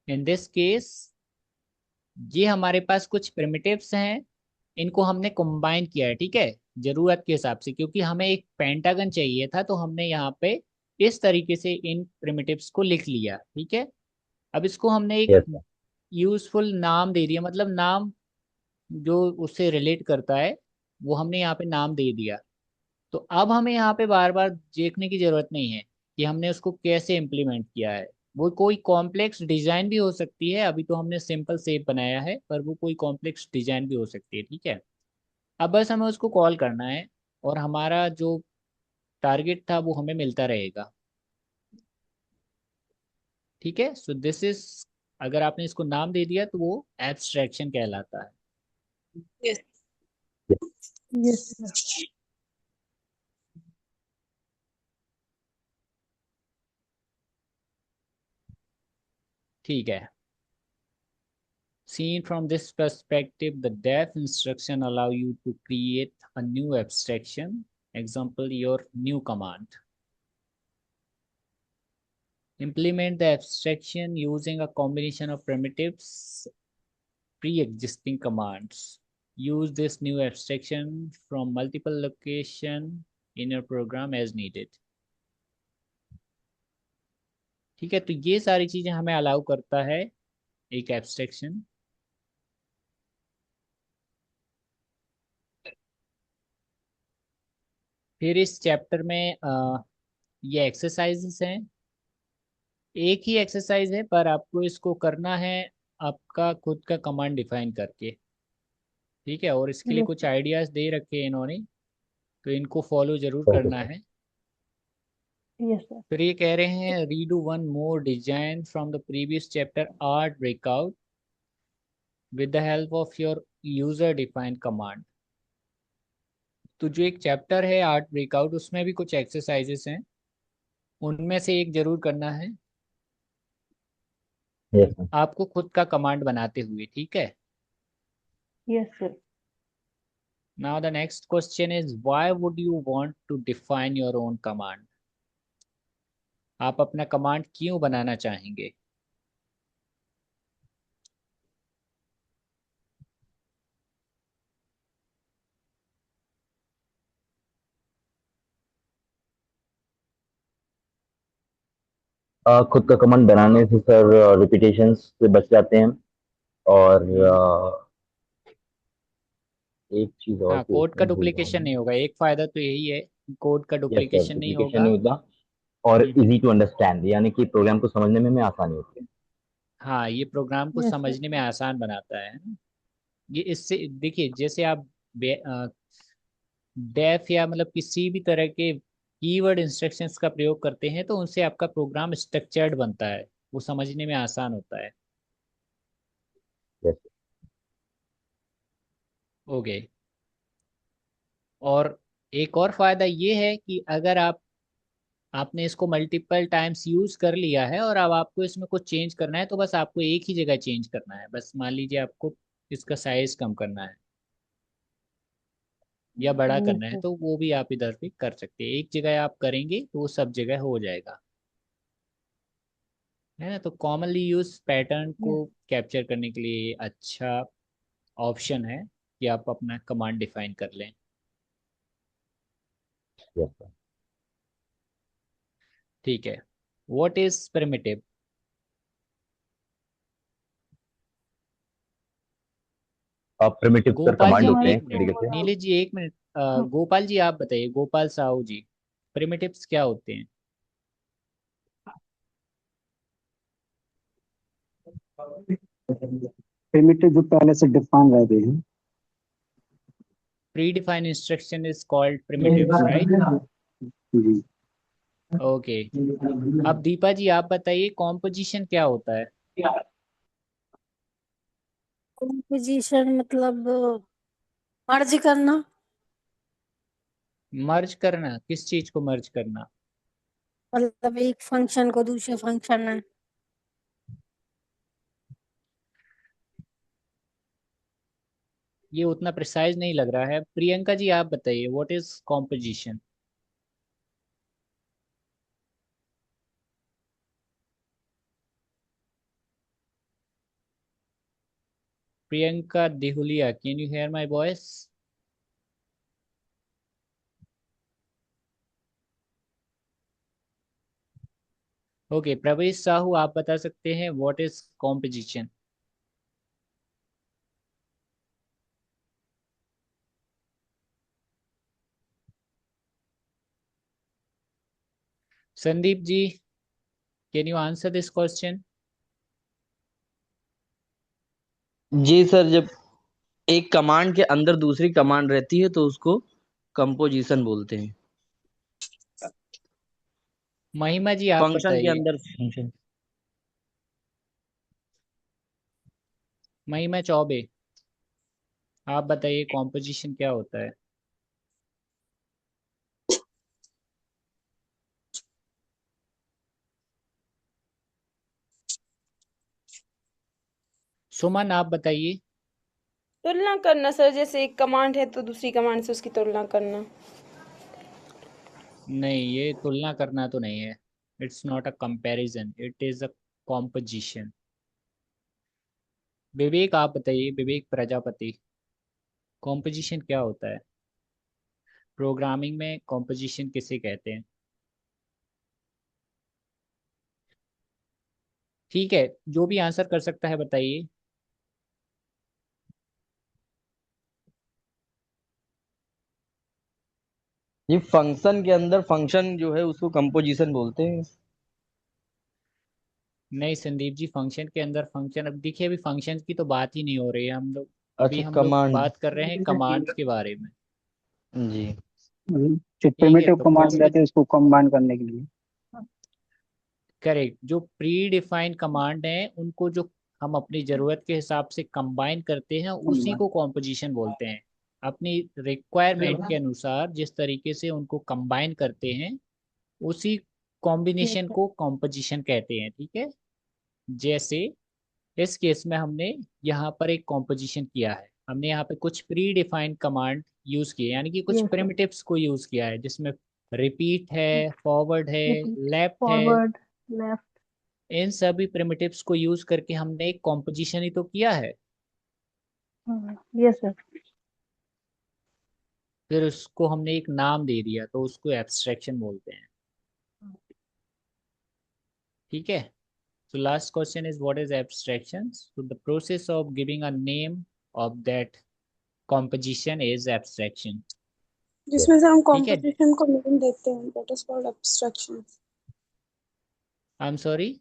S1: इन दिस केस ये हमारे पास कुछ प्रिमिटिव्स हैं इनको हमने कंबाइन किया है, ठीक है, जरूरत के हिसाब से, क्योंकि हमें एक पेंटागन चाहिए था, तो हमने यहाँ पे इस तरीके से इन प्रिमिटिव्स को लिख लिया, ठीक है। अब इसको हमने एक
S2: यस सर।
S1: यूजफुल नाम दे दिया, मतलब नाम जो उससे रिलेट करता है वो हमने यहाँ पे नाम दे दिया। तो अब हमें यहाँ पे बार बार देखने की जरूरत नहीं है कि हमने उसको कैसे इम्प्लीमेंट किया है। वो कोई कॉम्प्लेक्स डिजाइन भी हो सकती है, अभी तो हमने सिंपल शेप बनाया है, पर वो कोई कॉम्प्लेक्स डिजाइन भी हो सकती है, ठीक है। अब बस हमें उसको कॉल करना है और हमारा जो टारगेट था वो हमें मिलता रहेगा, ठीक है। सो दिस इज, अगर आपने इसको नाम दे दिया तो वो एब्स्ट्रैक्शन कहलाता है।
S4: यस।
S3: Yes sir.
S1: ठीक है। Seen from this perspective, the def instruction allow you to create a new abstraction. Example, your new command. Implement the abstraction using a combination of primitives, pre-existing commands. Use this new abstraction from multiple location in your program as needed. ठीक है, तो ये सारी चीजें हमें allow करता है एक एब्स्ट्रैक्शन। फिर इस चैप्टर में ये एक्सरसाइजेस हैं। एक ही एक्सरसाइज है, पर आपको इसको करना है आपका खुद का कमांड डिफाइन करके, ठीक है। और इसके लिए
S3: यस
S1: कुछ आइडियाज दे रखे हैं इन्होंने, तो इनको फॉलो जरूर
S2: ओके
S1: करना
S2: सर।
S1: है।
S3: Yes sir.
S1: फिर ये कह रहे हैं redo one more design from the previous chapter art breakout with the help of your user defined command. तो जो एक चैप्टर है आर्ट ब्रेकआउट, उसमें भी कुछ एक्सरसाइजेस हैं, उनमें से एक जरूर करना है
S2: यस सर।
S1: आपको खुद का कमांड बनाते हुए, ठीक है।
S3: Yes sir.
S1: Now the next question is why would you want to define your own command? आप अपना कमांड क्यों बनाना चाहेंगे?
S2: खुद का कमांड बनाने से सर रिपीटेशन से बच जाते हैं। और एक चीज और
S1: हाँ,
S2: थी
S1: कोड का
S2: उसमें भूल रहा हूँ
S1: डुप्लीकेशन
S2: मैं।
S1: नहीं होगा, एक फायदा तो यही है कि कोड का
S2: यस सर,
S1: डुप्लीकेशन नहीं
S2: डुप्लीकेशन
S1: होगा।
S2: नहीं होता। और
S1: हम्म,
S2: इजी टू अंडरस्टैंड, यानी कि प्रोग्राम को समझने में हमें आसानी होती है।
S1: हाँ, ये प्रोग्राम को
S3: यस सर।
S1: समझने में आसान बनाता है ना। ये इससे देखिए, जैसे आप डेफ या मतलब किसी भी तरह के कीवर्ड इंस्ट्रक्शंस का प्रयोग करते हैं, तो उनसे आपका प्रोग्राम स्ट्रक्चर्ड बनता है, वो समझने में आसान होता है।
S2: Yes
S1: okay. और एक और फायदा ये है कि अगर आपने इसको मल्टीपल टाइम्स यूज कर लिया है और अब आपको इसमें कुछ चेंज करना है, तो बस आपको एक ही जगह चेंज करना है। बस मान लीजिए आपको इसका साइज कम करना है या बड़ा
S3: यस
S1: करना है,
S3: सर।
S1: तो वो भी आप इधर पे कर सकते हैं। एक जगह आप करेंगे तो वो सब जगह हो जाएगा, है ना। तो कॉमनली यूज पैटर्न को
S3: यस।
S1: कैप्चर करने के लिए ये अच्छा ऑप्शन है कि आप अपना कमांड डिफाइन कर लें।
S2: Yes sir.
S1: ठीक है। What is primitive?
S2: Primitive sir
S1: Gopal ji,
S2: command होते हैं
S3: हमारी
S2: एक तरीके से।
S1: नीले जी एक मिनट, गोपाल जी आप बताइए, गोपाल साहू जी, प्रिमिटिव्स क्या होते हैं?
S5: प्रिमिटिव जो पहले से डिफाइन रहते हैं।
S1: Pre defined instruction is called primitives, right?
S5: जी।
S1: ओके। अब दीपा जी आप बताइए, कॉम्पोजिशन क्या होता है?
S6: कंपोजिशन मतलब मर्ज करना।
S1: मर्ज करना? किस चीज को मर्ज करना?
S6: मतलब एक फंक्शन को दूसरे फंक्शन में।
S1: ये उतना प्रिसाइज नहीं लग रहा है। प्रियंका जी आप बताइए, what is composition? Priyanka Dehulia, can you hear my voice? Okay, Pravesh Sahu आप बता सकते हैं what is composition? Sandeep ji, can you answer this question?
S8: जी सर, जब एक कमांड के अंदर दूसरी कमांड रहती है तो उसको कंपोजिशन बोलते हैं।
S1: महिमा जी आप
S8: फंक्शन के
S1: बताइए।
S8: अंदर फंक्शन।
S1: महिमा चौबे आप बताइए कॉम्पोजिशन क्या होता है? सुमन आप बताइए।
S7: तुलना करना सर, जैसे एक कमांड है तो दूसरी कमांड से उसकी तुलना करना।
S1: नहीं, ये तुलना करना तो नहीं है। It's not a comparison, it is a composition. Vivek आप बताइए, विवेक प्रजापति, कॉम्पोजिशन क्या होता है? प्रोग्रामिंग में कॉम्पोजिशन किसे कहते हैं? ठीक है, जो भी आंसर कर सकता है बताइए।
S8: ये फंक्शन के अंदर फंक्शन जो है उसको कंपोजिशन बोलते हैं।
S1: नहीं संदीप जी, फंक्शन के अंदर फंक्शन, अब देखिए अभी फंक्शन की तो बात ही नहीं हो रही है हम लोग। अभी
S8: अच्छा,
S1: हम लोग
S8: कमांड।
S1: बात कर रहे हैं कमांड्स के बारे में।
S8: जी।
S5: जो
S1: ठीक है,
S5: प्रिमिटिव
S1: तो
S5: कमांड रहते हैं उसको कंबाइन करने के लिए।
S1: करेक्ट, जो प्री डिफाइंड कमांड हैं उनको जो हम अपनी ज़रूरत के हिसाब से कंबाइन करते हैं उसी को कॉम्पोजिशन बोलते हैं। अपनी रिक्वायरमेंट के अनुसार जिस तरीके से उनको कंबाइन करते हैं उसी कॉम्बिनेशन को कॉम्पोजिशन कहते हैं। ठीक है, जैसे इस केस में हमने यहाँ पर एक कॉम्पोजिशन किया है। हमने यहाँ पे कुछ प्री डिफाइंड कमांड यूज किए, यानी कि कुछ प्रिमिटिव्स को यूज किया है, जिसमें रिपीट है, फॉरवर्ड है, लेफ्ट है।
S3: Forward, left.
S1: इन सभी प्रिमिटिव्स को यूज करके हमने एक कॉम्पोजिशन ही तो किया है।
S3: Yes sir.
S1: फिर उसको हमने एक नाम दे दिया तो उसको एब्स्ट्रैक्शन बोलते हैं। ठीक है, so last question is what is abstractions? So the process of giving a name of that composition is abstraction.
S4: जिसमें से हम
S1: ठीक है,
S4: कॉम्पोजिशन को नेम देते हैं, that is called abstraction.
S1: I am sorry.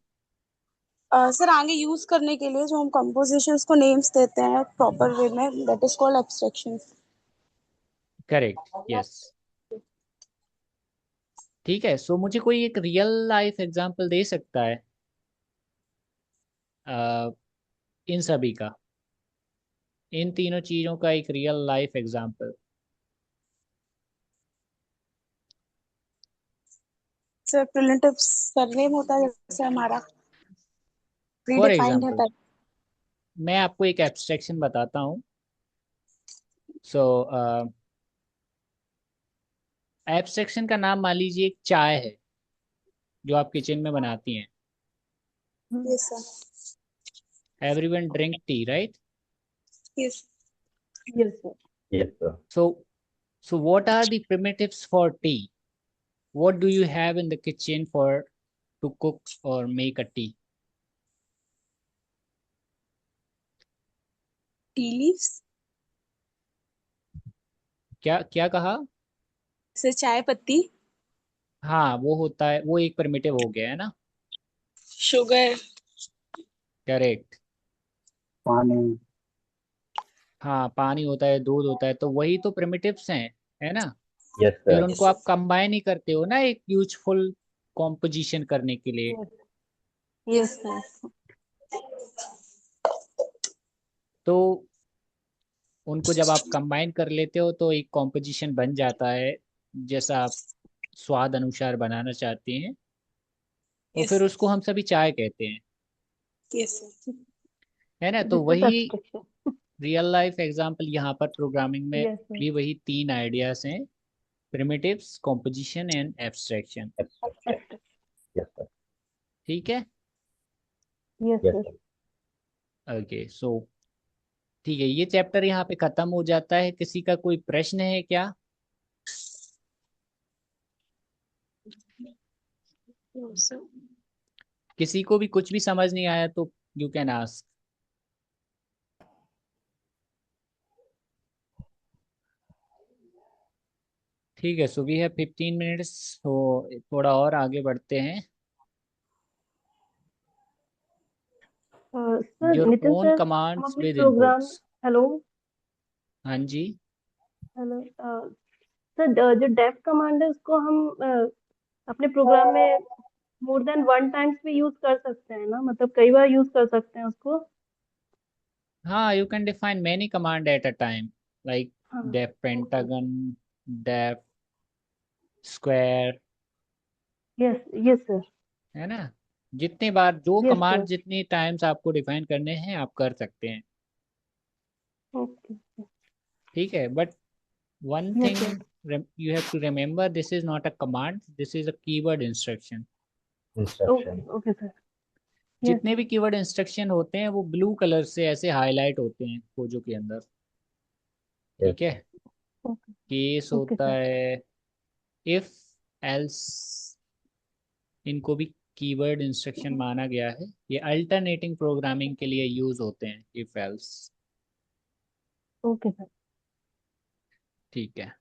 S4: Sir आगे यूज करने के लिए जो हम कंपोजिशंस को नेम्स देते हैं प्रॉपर वे में, that is called abstraction.
S1: Correct, yes. ठीक है, सो मुझे कोई एक रियल लाइफ एग्जांपल दे सकता है इन सभी का, इन तीनों चीजों का एक real life example?
S4: Sir primitive surname होता है जैसे हमारा प्री
S1: फॉर
S4: डिफाइंड है
S1: एग्जांपल मैं आपको एक एब्स्ट्रैक्शन बताता हूँ। सो एब्स्ट्रैक्शन का नाम मान लीजिए एक चाय है जो आप किचन में बनाती हैं।
S4: Yes sir.
S1: Everyone drink tea, right?
S4: Yes.
S3: Yes sir.
S2: Yes sir.
S1: So what are the primitives for tea? What do you have in the kitchen for to cook or make a tea?
S4: Tea leaves.
S1: क्या क्या कहा?
S4: Sir चाय पत्ती।
S1: हाँ, वो होता है, वो एक प्रिमिटिव हो गया है ना।
S4: शुगर।
S1: करेक्ट।
S5: पानी।
S1: हाँ, पानी होता है, दूध होता है, तो वही तो प्रिमिटिव्स हैं, है ना।
S2: यस
S1: फिर
S2: सर।
S1: उनको आप कंबाइन ही करते हो ना एक यूजफुल कॉम्पोजिशन करने के लिए।
S3: Yes sir.
S1: तो उनको जब आप कंबाइन कर लेते हो तो एक कॉम्पोजिशन बन जाता है, जैसा आप स्वाद अनुसार बनाना चाहते हैं। और
S4: यस।
S1: फिर उसको हम सभी चाय कहते हैं,
S4: यस सर।
S1: है ना। तो
S3: दिस इज
S1: वही
S3: एब्स्ट्रैक्शन।
S1: रियल लाइफ एग्जांपल यहाँ पर प्रोग्रामिंग में
S3: यस सर।
S1: भी वही तीन आइडियाज हैं, primitives, composition and abstraction.
S2: Abstraction. Yes sir.
S1: ठीक है,
S3: yes
S2: yes
S3: sir.
S2: Sir.
S1: Okay. So ठीक है, ये चैप्टर यहाँ पे खत्म हो जाता है। किसी का कोई प्रश्न है क्या? किसी को भी कुछ भी समझ नहीं आया तो यू कैन आस्क। ठीक है, सो वी हैव 15 मिनट्स, तो थोड़ा और आगे बढ़ते हैं।
S3: Sir,
S1: your
S3: Nitin
S1: own
S3: sir, हम
S1: कमांड्स
S3: अपने
S1: विद
S3: प्रोग्राम।
S1: इनपुट्स।
S3: हेलो।
S1: हाँ जी।
S3: हेलो। सर, जो डेफ कमांड है उसको हम अपने प्रोग्राम में मोर देन वन टाइम्स भी यूज कर सकते हैं ना, मतलब कई बार यूज कर सकते हैं उसको।
S1: हाँ, you can define many command at a time, like
S3: हाँ।
S1: Def
S3: okay.
S1: Pentagon, def square,
S3: yes. Yes sir.
S1: है ना। जितने बार जो
S3: यस
S1: कमांड
S3: सर।
S1: जितनी टाइम्स आपको डिफाइन करने हैं आप कर सकते हैं।
S3: ओके।
S1: ठीक है, but one
S3: yes
S1: thing
S3: sir.
S1: you have to remember, this is not a command, this is a keyword instruction.
S2: Instruction.
S3: Okay. Okay sir. Yes
S1: जितने
S3: सर।
S1: भी कीवर्ड इंस्ट्रक्शन होते हैं वो ब्लू कलर से ऐसे हाईलाइट होते हैं खोजो के अंदर।
S2: यस
S1: ठीक है।
S2: सर।
S3: ओके।
S1: केस
S3: ओके
S1: होता
S3: सर।
S1: है, इफ, एल्स, इनको भी कीवर्ड इंस्ट्रक्शन माना गया है। ये अल्टरनेटिंग प्रोग्रामिंग के लिए यूज होते हैं, इफ एल्स।
S3: Okay sir.
S1: ठीक है।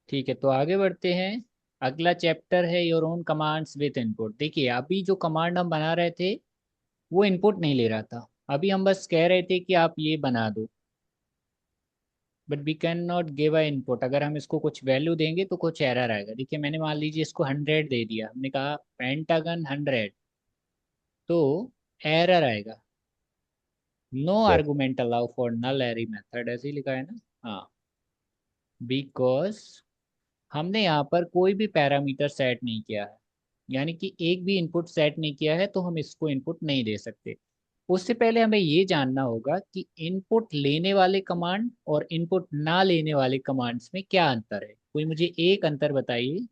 S1: ठीक है, तो आगे बढ़ते हैं। अगला चैप्टर है your own commands with input. देखिए, अभी जो कमांड हम बना रहे थे वो इनपुट नहीं ले रहा था। अभी हम बस कह रहे थे कि आप ये बना दो, but we can not give a input. अगर हम इसको कुछ वैल्यू देंगे तो कुछ एरर आएगा। देखिए, मैंने मान लीजिए इसको 100 दे दिया, हमने कहा पेंटागन 100, तो एरर आएगा, no
S2: yes sir.
S1: Argument allow for nullary method, ऐसे ही लिखा है ना। हाँ, बिकॉज हमने यहाँ पर कोई भी पैरामीटर सेट नहीं किया है, यानी कि एक भी इनपुट सेट नहीं किया है, तो हम इसको इनपुट नहीं दे सकते। उससे पहले हमें ये जानना होगा कि इनपुट लेने वाले कमांड और इनपुट ना लेने वाले कमांड्स में क्या अंतर है। कोई मुझे एक अंतर बताइए।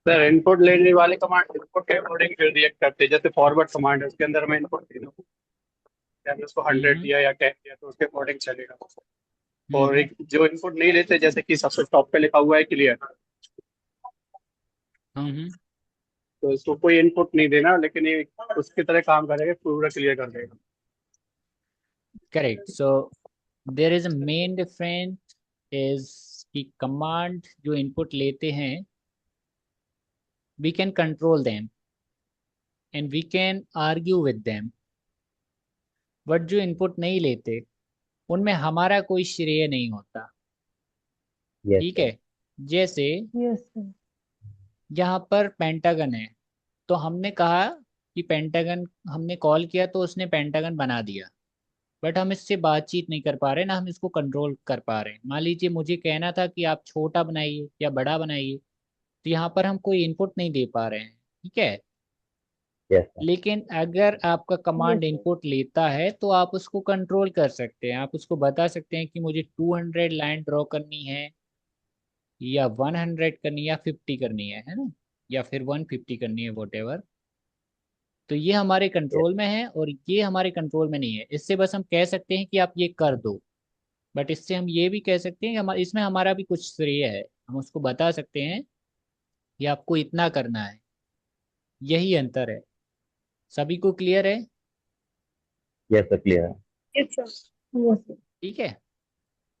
S5: सर, इनपुट लेने वाले कमांड इनपुट के अकॉर्डिंग फिर रिएक्ट करते हैं। जैसे फॉरवर्ड कमांड है, उसके अंदर मैं इनपुट दे दूँ, मैंने उसको 100
S1: हम्म।
S5: दिया या 10 दिया तो उसके अकॉर्डिंग चलेगा। और
S1: हम्म।
S5: एक जो इनपुट नहीं लेते, जैसे कि सबसे टॉप पे लिखा हुआ है क्लियर,
S1: हम्म।
S5: तो इसको कोई इनपुट नहीं देना, लेकिन ये उसकी तरह काम करेगा, पूरा क्लियर कर देगा।
S1: Correct. So there is a main difference is कि कमांड जो इनपुट लेते हैं we can control them and we can argue with them, but जो इनपुट नहीं लेते उनमें हमारा कोई श्रेय नहीं होता।
S2: यस
S1: ठीक
S2: सर।
S1: है। जैसे
S3: यस सर।
S1: यहाँ पर पेंटागन है, तो हमने कहा कि पेंटागन, हमने कॉल किया तो उसने पेंटागन बना दिया, बट हम इससे बातचीत नहीं कर पा रहे ना, हम इसको कंट्रोल कर पा रहे हैं। मान लीजिए मुझे कहना था कि आप छोटा बनाइए या बड़ा बनाइए, तो यहाँ पर हम कोई इनपुट नहीं दे पा रहे हैं। ठीक है।
S2: Yes sir.
S1: लेकिन अगर आपका
S3: यस
S1: कमांड
S3: सर।
S1: इनपुट लेता है तो आप उसको कंट्रोल कर सकते हैं। आप उसको बता सकते हैं कि मुझे 200 लाइन ड्रॉ करनी है, या 100 करनी है, या 50 करनी है ना, या फिर 150 करनी है, वट। तो ये हमारे
S2: यस।
S1: कंट्रोल में है और ये हमारे कंट्रोल में नहीं है। इससे बस हम कह सकते हैं कि आप ये कर दो, बट इससे हम ये भी कह सकते हैं कि इसमें हमारा भी कुछ श्रेय है। हम उसको बता सकते हैं कि आपको इतना करना है। यही अंतर है। सभी को क्लियर है?
S2: यस सर, क्लियर है।
S3: Yes sir. Yes sir.
S1: ठीक है,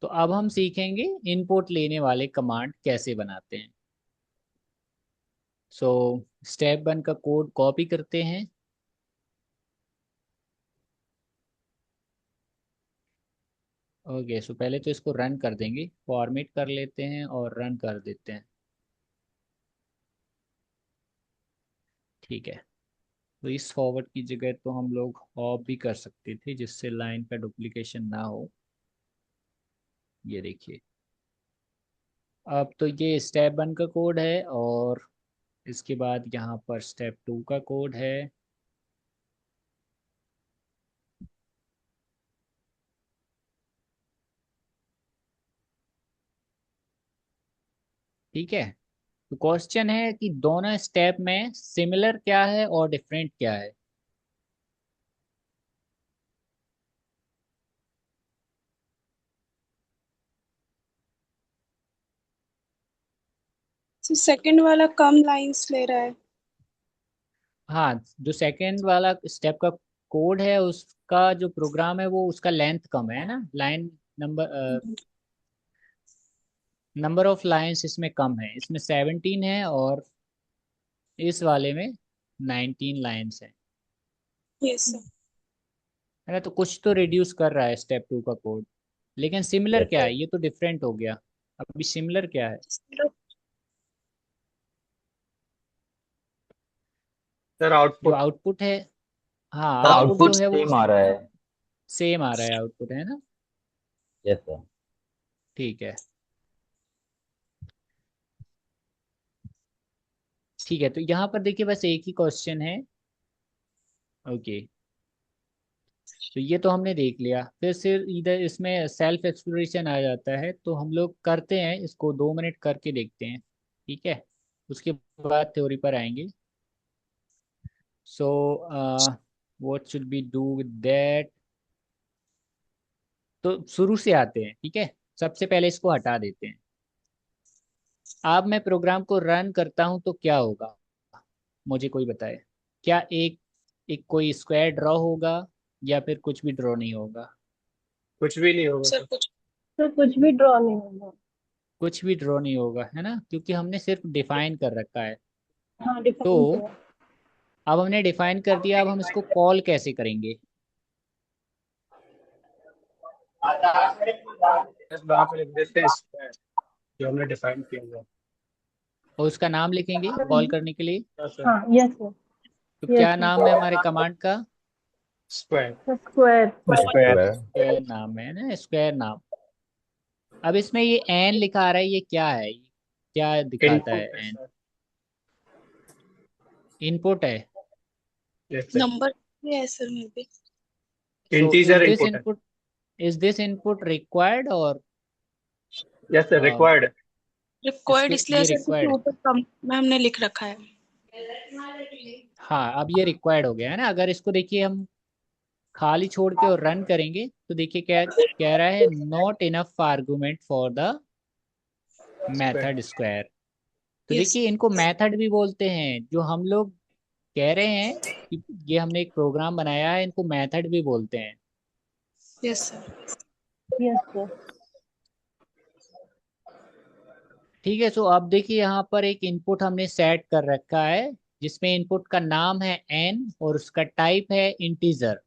S1: तो अब हम सीखेंगे इनपुट लेने वाले कमांड कैसे बनाते हैं। सो स्टेप 1 का कोड कॉपी करते हैं। ओके, सो पहले तो इसको रन कर देंगे, फॉर्मेट कर लेते हैं और रन कर देते हैं। ठीक है, तो इस फॉरवर्ड की जगह तो हम लोग ऑफ भी कर सकते थे, जिससे लाइन का डुप्लीकेशन ना हो। ये देखिए, अब तो ये स्टेप 1 का कोड है और इसके बाद यहाँ पर स्टेप 2 का कोड है। ठीक है। तो क्वेश्चन है कि दोनों स्टेप में सिमिलर क्या है और डिफरेंट क्या है।
S4: सेकंड वाला कम लाइंस ले रहा है।
S1: हाँ, जो सेकंड वाला स्टेप का कोड है उसका जो प्रोग्राम है वो उसका लेंथ कम है ना, line number number of lines इसमें कम है, इसमें 17 है और इस वाले में 19 लाइंस है।
S4: Yes sir.
S1: है ना, तो कुछ तो रिड्यूस कर रहा है स्टेप 2 का कोड। लेकिन सिमिलर
S2: यस
S1: क्या
S2: सर।
S1: है, ये तो डिफरेंट हो गया। अभी सिमिलर क्या है।
S5: सर
S1: जो
S5: आउटपुट।
S1: आउटपुट है, हाँ
S2: सर
S1: आउटपुट जो
S2: आउटपुट
S1: है वो
S2: सेम आ रहा है।
S1: सेम आ रहा है आउटपुट, है ना।
S2: Yes sir.
S1: ठीक है। ठीक है, तो यहाँ पर देखिए बस एक ही क्वेश्चन है। ओके, तो ये तो हमने देख लिया। फिर सिर्फ इधर इसमें सेल्फ एक्सप्लोरेशन आ जाता है, तो हम लोग करते हैं इसको, 2 मिनट करके देखते हैं। ठीक है, उसके बाद थ्योरी पर आएंगे। So what should be do with that. तो शुरू से आते हैं, ठीक है। सबसे पहले इसको हटा देते हैं। अब मैं प्रोग्राम को रन करता हूं तो क्या होगा, मुझे कोई बताए। क्या एक एक कोई स्क्वायर ड्रॉ होगा या फिर कुछ भी ड्रॉ नहीं होगा।
S5: कुछ भी नहीं होगा
S4: सर
S5: सर।
S4: कुछ
S3: तो कुछ भी ड्रॉ नहीं होगा।
S1: कुछ भी ड्रॉ नहीं होगा, है ना, क्योंकि हमने सिर्फ डिफाइन कर रखा है।
S3: हाँ,
S1: तो
S3: डिफाइन किया।
S1: अब हमने डिफाइन कर दिया, अब हम इसको कॉल कैसे करेंगे।
S5: बस वहाँ पे लिख देते हैं square, जो हमने डिफाइन किया हुआ
S1: और उसका नाम लिखेंगे कॉल करने के लिए।
S5: है सर।
S3: हाँ, यस सर।
S1: तो
S3: यस
S1: क्या नाम है हमारे कमांड का।
S5: Square.
S3: Sir, square.
S5: Square.
S1: Square नाम है ना, स्क्वायर नाम। अब इसमें ये एन लिखा आ रहा है, ये क्या है, ये क्या दिखाता है
S5: इनपुट है
S1: एन।
S5: सर।
S1: इनपुट है।
S5: Yes sir.
S4: नंबर है सर में भी।
S1: सो
S5: इंटीजर इनपुट है।
S1: इज दिस इनपुट रिक्वायर्ड और
S5: यस सर, रिक्वायर्ड।
S4: रिक्वायर्ड
S1: इसके
S4: इसलिए
S1: ये
S4: सर क्योंकि
S1: रिक्वायर्ड।
S4: ऊपर कम में हमने लिख रखा है।
S1: हाँ, अब ये रिक्वायर्ड हो गया है ना। अगर इसको देखिए हम खाली छोड़ के और रन करेंगे तो देखिए क्या कह रहा है, not enough argument for the
S5: square.
S1: Method square. तो
S4: यस
S1: देखिए इनको मेथड भी बोलते हैं, जो हम लोग कह रहे हैं कि ये हमने एक प्रोग्राम बनाया है, इनको मेथड भी बोलते हैं।
S4: Yes sir.
S3: Yes sir.
S1: ठीक है, सो अब देखिए यहाँ पर एक इनपुट हमने सेट कर रखा है, जिसमें इनपुट का नाम है एन और उसका टाइप है इंटीजर।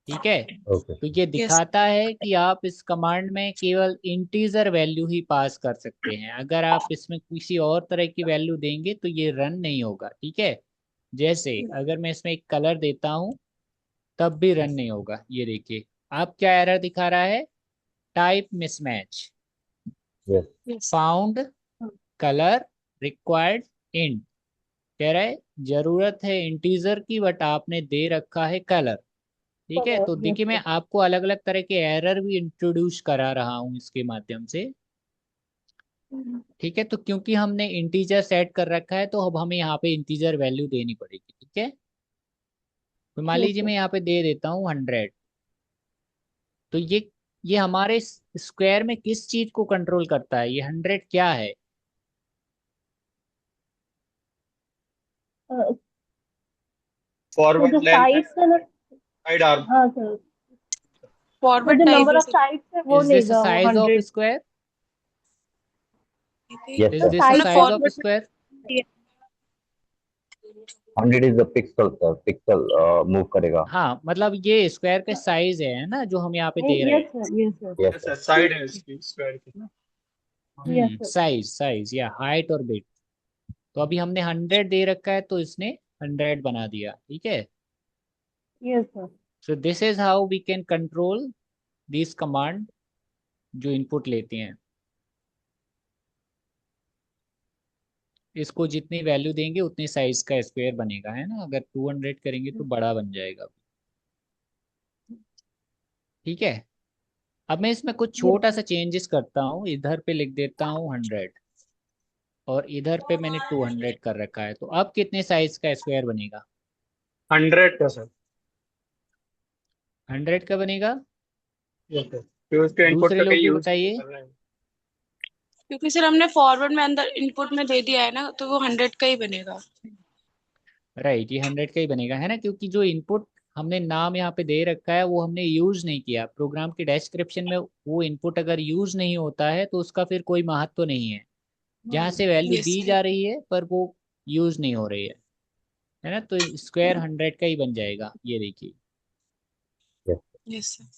S1: ठीक है,
S2: ओके।
S1: तो ये
S4: यस
S1: दिखाता है कि आप इस कमांड में केवल इंटीजर वैल्यू ही पास कर सकते हैं। अगर आप इसमें किसी और तरह की वैल्यू देंगे तो ये रन नहीं होगा। ठीक है, जैसे अगर मैं इसमें एक कलर देता हूँ तब भी रन नहीं होगा। ये देखिए आप क्या एरर दिखा रहा है, type mismatch,
S2: yes.
S4: Yes
S1: found colour required int. कह रहा है जरूरत है इंटीजर की बट आपने दे रखा है कलर। ठीक है, तो
S3: यस
S1: देखिए मैं
S3: सर।
S1: आपको अलग अलग तरह के एरर भी इंट्रोड्यूस करा रहा हूँ इसके माध्यम से। ठीक है, तो क्योंकि हमने इंटीजर सेट कर रखा है तो अब हमें यहाँ पे इंटीजर वैल्यू देनी पड़ेगी। ठीक है, तो मान
S3: यस
S1: लीजिए
S3: सर।
S1: मैं यहाँ पे दे देता हूँ 100। तो ये हमारे स्क्वायर में किस चीज को कंट्रोल करता है, ये 100 क्या है।
S3: तो
S5: फॉरवर्ड
S3: जो
S5: लेंथ है,
S3: साइड्स है ना।
S5: Side arm.
S3: हाँ सर। तो
S4: फॉरवर्ड
S3: जो
S4: टाइप
S3: नंबर
S4: है
S3: ऑफ
S4: सर।
S3: साइड्स है वो
S1: इज दिस
S3: लेगा वो
S1: size of
S3: 100।
S1: Square.
S2: Yes
S1: is
S3: तो
S2: सर।
S1: दिस
S4: हमने
S3: साइड्स
S1: साइज ऑफ
S4: फॉरवर्ड में
S1: स्क्वायर।
S4: दिया।
S2: 100 is the pixel sir, pixel move करेगा।
S1: हाँ, मतलब ये स्क्वायर का साइज है ना जो हम यहाँ पे दे रहे
S3: यस
S1: हैं।
S3: Sir. Yes sir.
S2: Yes
S5: yes
S2: sir.
S5: Sir, side है इसकी स्क्वायर की।
S3: Yes sir.
S1: साइज साइज या हाइट और विड्थ। तो अभी हमने 100 दे रखा है तो इसने 100 बना दिया। ठीक है,
S3: yes sir.
S1: So this is how we can control this command जो इनपुट लेते हैं। इसको जितनी वैल्यू देंगे उतने साइज का स्क्वायर बनेगा, है ना। अगर 200 करेंगे तो बड़ा बन जाएगा। ठीक है, अब मैं इसमें कुछ छोटा सा चेंजेस करता हूँ, इधर पे लिख देता हूँ 100। और इधर पे मैंने 200 कर रखा है, तो अब कितने साइज का स्क्वायर बनेगा?
S5: 100 का सर।
S1: 100 का बनेगा।
S5: यस सर, फिर उसके इनपुट
S1: दूसरे
S5: का
S1: लोग
S5: कहीं
S1: भी
S5: यूज
S1: बताइए।
S5: कर रहे हैं।
S4: क्योंकि सर हमने फॉरवर्ड में अंदर इनपुट में दे दिया है ना, तो वो 100 का ही बनेगा।
S1: राइट, ये 100 का ही बनेगा, है ना, क्योंकि जो इनपुट हमने नाम यहाँ पे दे रखा है वो हमने यूज नहीं किया। प्रोग्राम के डिस्क्रिप्शन में वो इनपुट अगर यूज नहीं होता है तो उसका फिर कोई महत्व नहीं है। जहाँ से वैल्यू
S4: यस
S1: दी
S4: सर।
S1: जा रही है पर वो यूज नहीं हो रही है ना, तो स्क्वायर 100 का ही बन जाएगा, ये देखिए।
S2: Yes
S4: yes sir.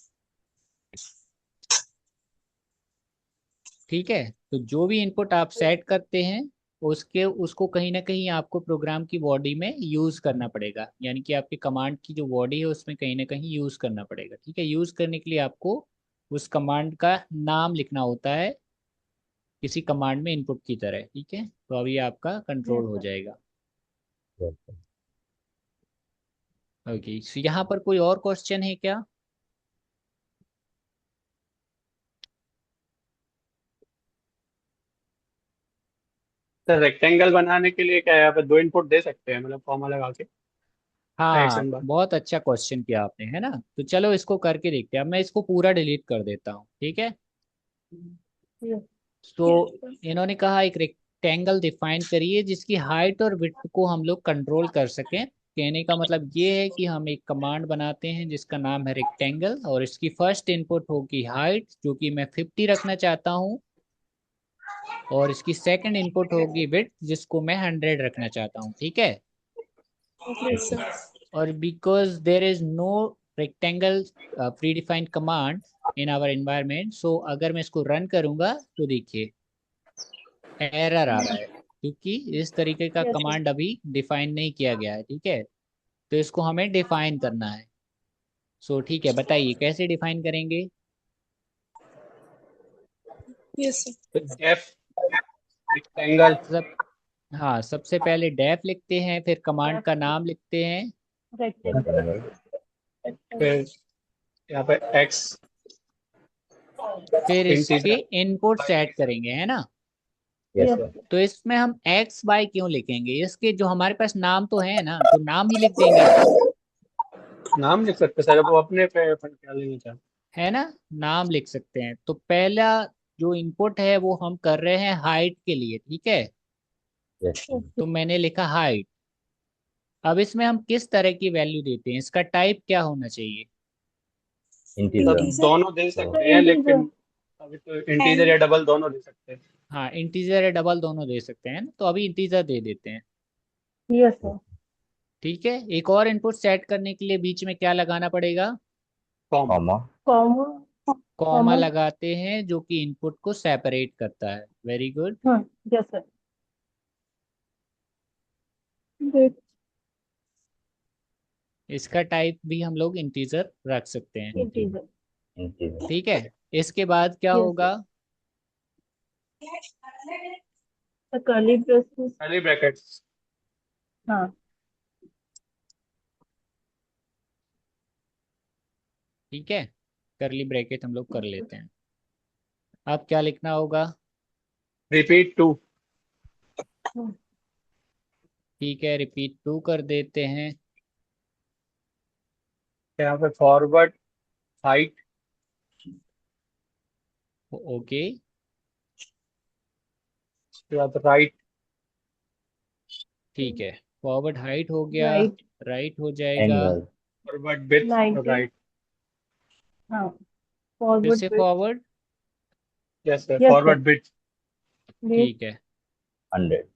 S1: ठीक है, तो जो भी इनपुट आप सेट करते हैं उसके उसको कहीं ना कहीं आपको प्रोग्राम की बॉडी में यूज करना पड़ेगा, यानी कि आपकी कमांड की जो बॉडी है उसमें कहीं ना कहीं यूज करना पड़ेगा। ठीक है, यूज करने के लिए आपको उस कमांड का नाम लिखना होता है किसी कमांड में इनपुट की तरह। ठीक है, तो अभी आपका कंट्रोल हो जाएगा।
S2: यस
S1: ओके, so यहाँ पर कोई और क्वेश्चन है क्या?
S5: सर रेक्टेंगल बनाने के लिए क्या है, यहाँ पे 2 इनपुट दे सकते हैं, मतलब कॉमा लगा के एक्स
S1: हाँ,
S5: एंड बार।
S1: बहुत अच्छा क्वेश्चन किया आपने, है ना। तो चलो इसको करके देखते हैं। अब मैं इसको पूरा डिलीट कर देता हूँ, ठीक है।
S3: यस
S1: तो इन्होंने कहा एक रेक्टेंगल डिफाइन करिए जिसकी हाइट और विड्थ को हम लोग कंट्रोल कर सकें। कहने का मतलब ये है कि हम एक कमांड बनाते हैं जिसका नाम है रेक्टेंगल, और इसकी फर्स्ट इनपुट होगी हाइट जो कि मैं 50 रखना चाहता हूँ, और इसकी सेकंड इनपुट होगी विड्थ जिसको मैं 100 रखना चाहता हूँ। ठीक है,
S4: यस सर।
S1: और because there is no rectangle predefined command in our environment, so अगर मैं इसको रन करूंगा तो देखिए एरर आ रहा है, क्योंकि इस तरीके का
S3: यस
S1: कमांड अभी डिफाइन नहीं किया गया है। ठीक है, तो इसको हमें डिफाइन करना है। सो ठीक है, बताइए कैसे डिफाइन करेंगे?
S4: Yes sir.
S5: तो डेफ रेक्टेंगल,
S1: सब हाँ, सबसे पहले डेफ लिखते हैं, फिर कमांड का नाम लिखते हैं,
S3: रेक्टेंगल
S5: फिर यहाँ पे एक्स
S1: फिर इसके
S5: इंटीजर।
S1: इनपुट सेट करेंगे, है ना।
S2: यस
S3: यस
S2: सर
S1: तो इसमें हम एक्स बाय क्यों लिखेंगे? इसके जो हमारे पास नाम तो है ना, तो नाम ही लिख देंगे,
S5: नाम लिख सकते सर, वो अपने पे अपन क्या लेना चाहते
S1: है ना। नाम लिख सकते हैं। तो पहला जो इनपुट है वो हम कर रहे हैं हाइट के लिए, ठीक है।
S2: यस
S1: तो मैंने लिखा हाइट। अब इसमें हम किस तरह की वैल्यू देते हैं, इसका टाइप क्या होना चाहिए?
S5: हैं।
S2: इंटीजर
S5: सब
S4: इंटीजर।
S5: दोनों दे
S2: तो
S5: सकते हैं,
S3: इंटीजर
S5: लेकिन अभी तो इंटीजर या डबल दोनों दे सकते हैं।
S1: हाँ, इंटीजर या डबल दोनों दे सकते हैं ना, तो अभी इंटीजर दे देते हैं।
S3: यस सर
S1: ठीक है, एक और इनपुट सेट करने के लिए बीच में क्या लगाना पड़ेगा?
S5: Comma.
S2: Comma
S3: comma
S1: comma
S3: comma
S1: लगाते हैं जो कि इनपुट को सेपरेट करता है। Very good.
S3: हाँ यस सर वेट
S1: इसका टाइप भी हम लोग इंटीजर रख सकते हैं।
S3: इंटीजर
S2: इंटीजर
S1: ठीक है, इसके बाद क्या
S3: यस सर
S1: होगा?
S3: The curly braces
S5: curly brackets.
S3: हाँ
S1: ठीक है, करली ब्रैकेट हम लोग कर लेते हैं। अब क्या लिखना होगा?
S5: रिपीट 2।
S1: ठीक है, रिपीट 2 कर देते हैं।
S5: यहाँ पे फॉरवर्ड हाइट,
S1: ओके,
S5: उसके बाद राइट,
S1: ठीक है, फॉरवर्ड हाइट हो गया,
S3: राइट
S1: राइट हो जाएगा,
S2: एंगल
S5: फॉरवर्ड विड्थ और
S3: 90
S5: राइट।
S3: हाँ
S1: फिर
S3: फॉरवर्ड
S1: से
S3: with
S1: forward.
S5: Yes sir,
S3: yes sir
S5: forward width
S3: wait
S1: ठीक है,
S2: 100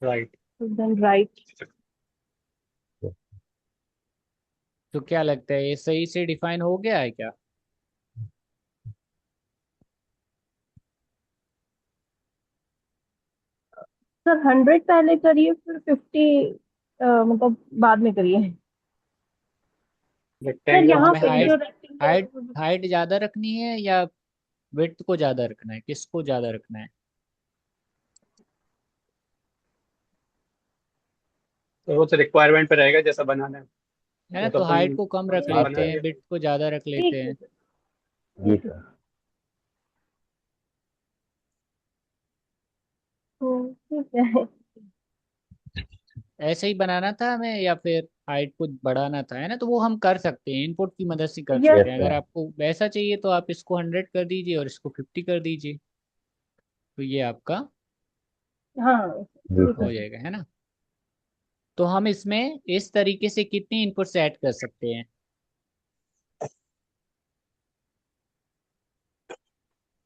S5: राइट।
S3: देन राइट
S1: तो क्या लगता है ये सही से डिफाइन हो गया है क्या?
S3: सर 100 पहले करिए फिर 50 मतलब बाद में करिए सर
S5: रेक्टेंगल
S3: यहाँ
S1: हमें
S3: पे जो
S1: हाइट हाइट
S3: रेक्टेंगल
S1: हाइट ज्यादा रखनी है या विड्थ को ज्यादा रखना है, किसको ज्यादा रखना है?
S5: तो वो तो रिक्वायरमेंट पे रहेगा जैसा बनाना है।
S1: है ना,
S5: वो तो
S1: तो
S5: अपन
S1: हाइट को कम रख
S5: जैसा
S2: हाँ
S1: लेते
S5: बना
S2: सर
S1: हैं,
S5: लेंगे।
S1: विड्थ को ज्यादा रख
S3: ठीक
S1: लेते
S3: है
S1: हैं।
S3: सर
S2: जी
S3: ओके
S2: सर
S3: ठीक है।
S1: ऐसे ही बनाना था हमें या फिर हाइट कुछ बढ़ाना था, है ना? तो वो हम कर सकते हैं, इनपुट की मदद से कर
S3: यस
S1: सकते
S2: यस
S1: हैं। अगर
S2: सर।
S1: आपको वैसा चाहिए तो आप इसको 100 कर दीजिए और इसको 50 कर दीजिए, तो ये आपका
S3: हाँ
S2: जी
S3: ठीक है
S1: हो
S2: सर।
S1: जाएगा, है ना? तो हम इसमें इस तरीके से कितनी इनपुट ऐड कर सकते हैं?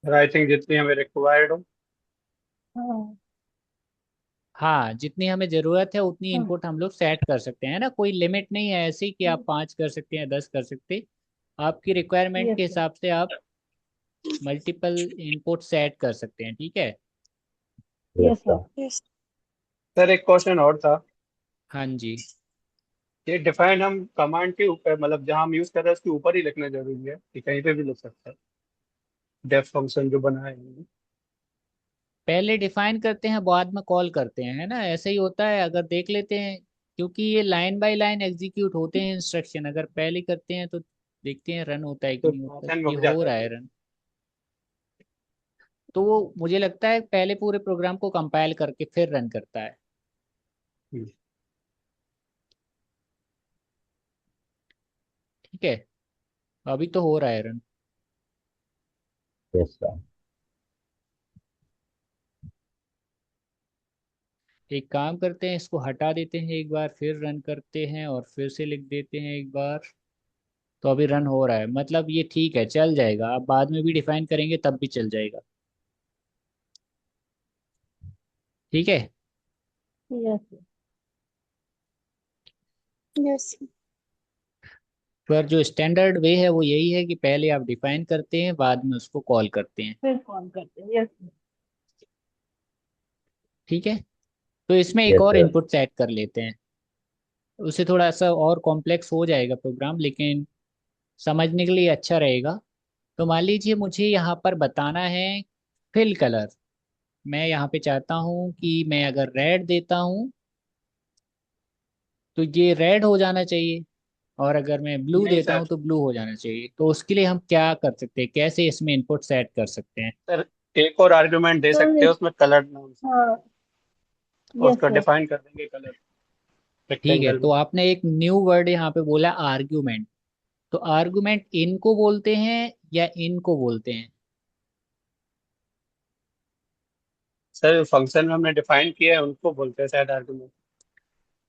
S5: आई थिंक जितनी हमें रिक्वायर्ड हो।
S3: हाँ
S1: हाँ, जितनी हमें जरूरत है उतनी
S3: हाँ
S1: इनपुट हम लोग सेट कर सकते हैं, है ना? कोई लिमिट नहीं है ऐसी कि आप 5 कर सकते हैं, 10 कर सकते हैं। आपकी रिक्वायरमेंट के
S3: यस
S1: हिसाब से आप मल्टीपल इनपुट सेट कर सकते हैं, ठीक है?
S2: Yes
S3: yes
S2: sir.
S4: Yes.
S5: Sir एक क्वेश्चन और था।
S1: हाँ जी।
S5: ये डिफाइन हम कमांड के ऊपर, मतलब जहाँ हम यूज कर रहे हैं उसके ऊपर ही लिखना जरूरी है कि कहीं पे भी लिख सकता है? डेफ फंक्शन जो बना है हमने।
S1: पहले डिफाइन करते हैं, बाद में कॉल करते हैं, है ना? ऐसे ही होता है, अगर देख लेते हैं, क्योंकि ये लाइन बाय लाइन एग्जीक्यूट होते हैं इंस्ट्रक्शन। अगर पहले करते हैं तो देखते हैं रन होता है कि
S5: तो
S1: नहीं होता।
S5: फंक्शन
S1: ये
S5: रुक
S1: हो
S5: जाता
S1: रहा
S5: है
S1: है
S5: फिर।
S1: रन। तो वो मुझे लगता है पहले पूरे प्रोग्राम को कंपाइल करके फिर रन करता है।
S5: हम्म,
S1: ठीक है, अभी तो हो रहा है रन।
S2: Yes sir.
S1: एक काम करते हैं, इसको हटा देते हैं एक बार, फिर रन करते हैं और फिर से लिख देते हैं एक बार। तो अभी रन हो रहा है, मतलब ये ठीक है, चल जाएगा। आप बाद में भी डिफाइन करेंगे तब भी चल जाएगा, ठीक है?
S3: Yes
S4: yes.
S1: पर जो स्टैंडर्ड वे है वो यही है कि पहले आप डिफाइन करते हैं, बाद में उसको कॉल करते हैं,
S3: फिर कॉल करते हैं। यस
S1: ठीक है? तो इसमें एक
S2: यस
S1: और
S2: सर।
S1: इनपुट सेट कर लेते हैं। उससे थोड़ा सा और कॉम्प्लेक्स हो जाएगा प्रोग्राम, लेकिन समझने के लिए अच्छा रहेगा। तो मान लीजिए मुझे यहाँ पर बताना है फिल कलर। मैं यहाँ पे चाहता हूँ कि मैं अगर रेड देता हूँ तो ये रेड हो जाना चाहिए, और अगर मैं ब्लू
S5: नहीं
S1: देता
S5: सर।
S1: हूँ तो ब्लू हो जाना चाहिए। तो उसके लिए हम क्या कर सकते हैं, कैसे इसमें इनपुट सेट कर सकते हैं?
S5: सर एक और आर्गुमेंट दे
S3: सर
S5: सकते हैं उसमें, कलर नाम से।
S3: हाँ
S5: और
S3: यस
S5: उसका
S3: सर
S5: डिफाइन कर देंगे कलर
S1: ठीक है,
S5: रेक्टेंगल
S1: तो
S5: में।
S1: आपने एक न्यू वर्ड यहाँ पे बोला आर्ग्यूमेंट। तो आर्गुमेंट इनको बोलते हैं या इनको बोलते हैं?
S5: सर फंक्शन में हमने डिफाइन किया है उनको बोलते हैं शायद आर्गुमेंट।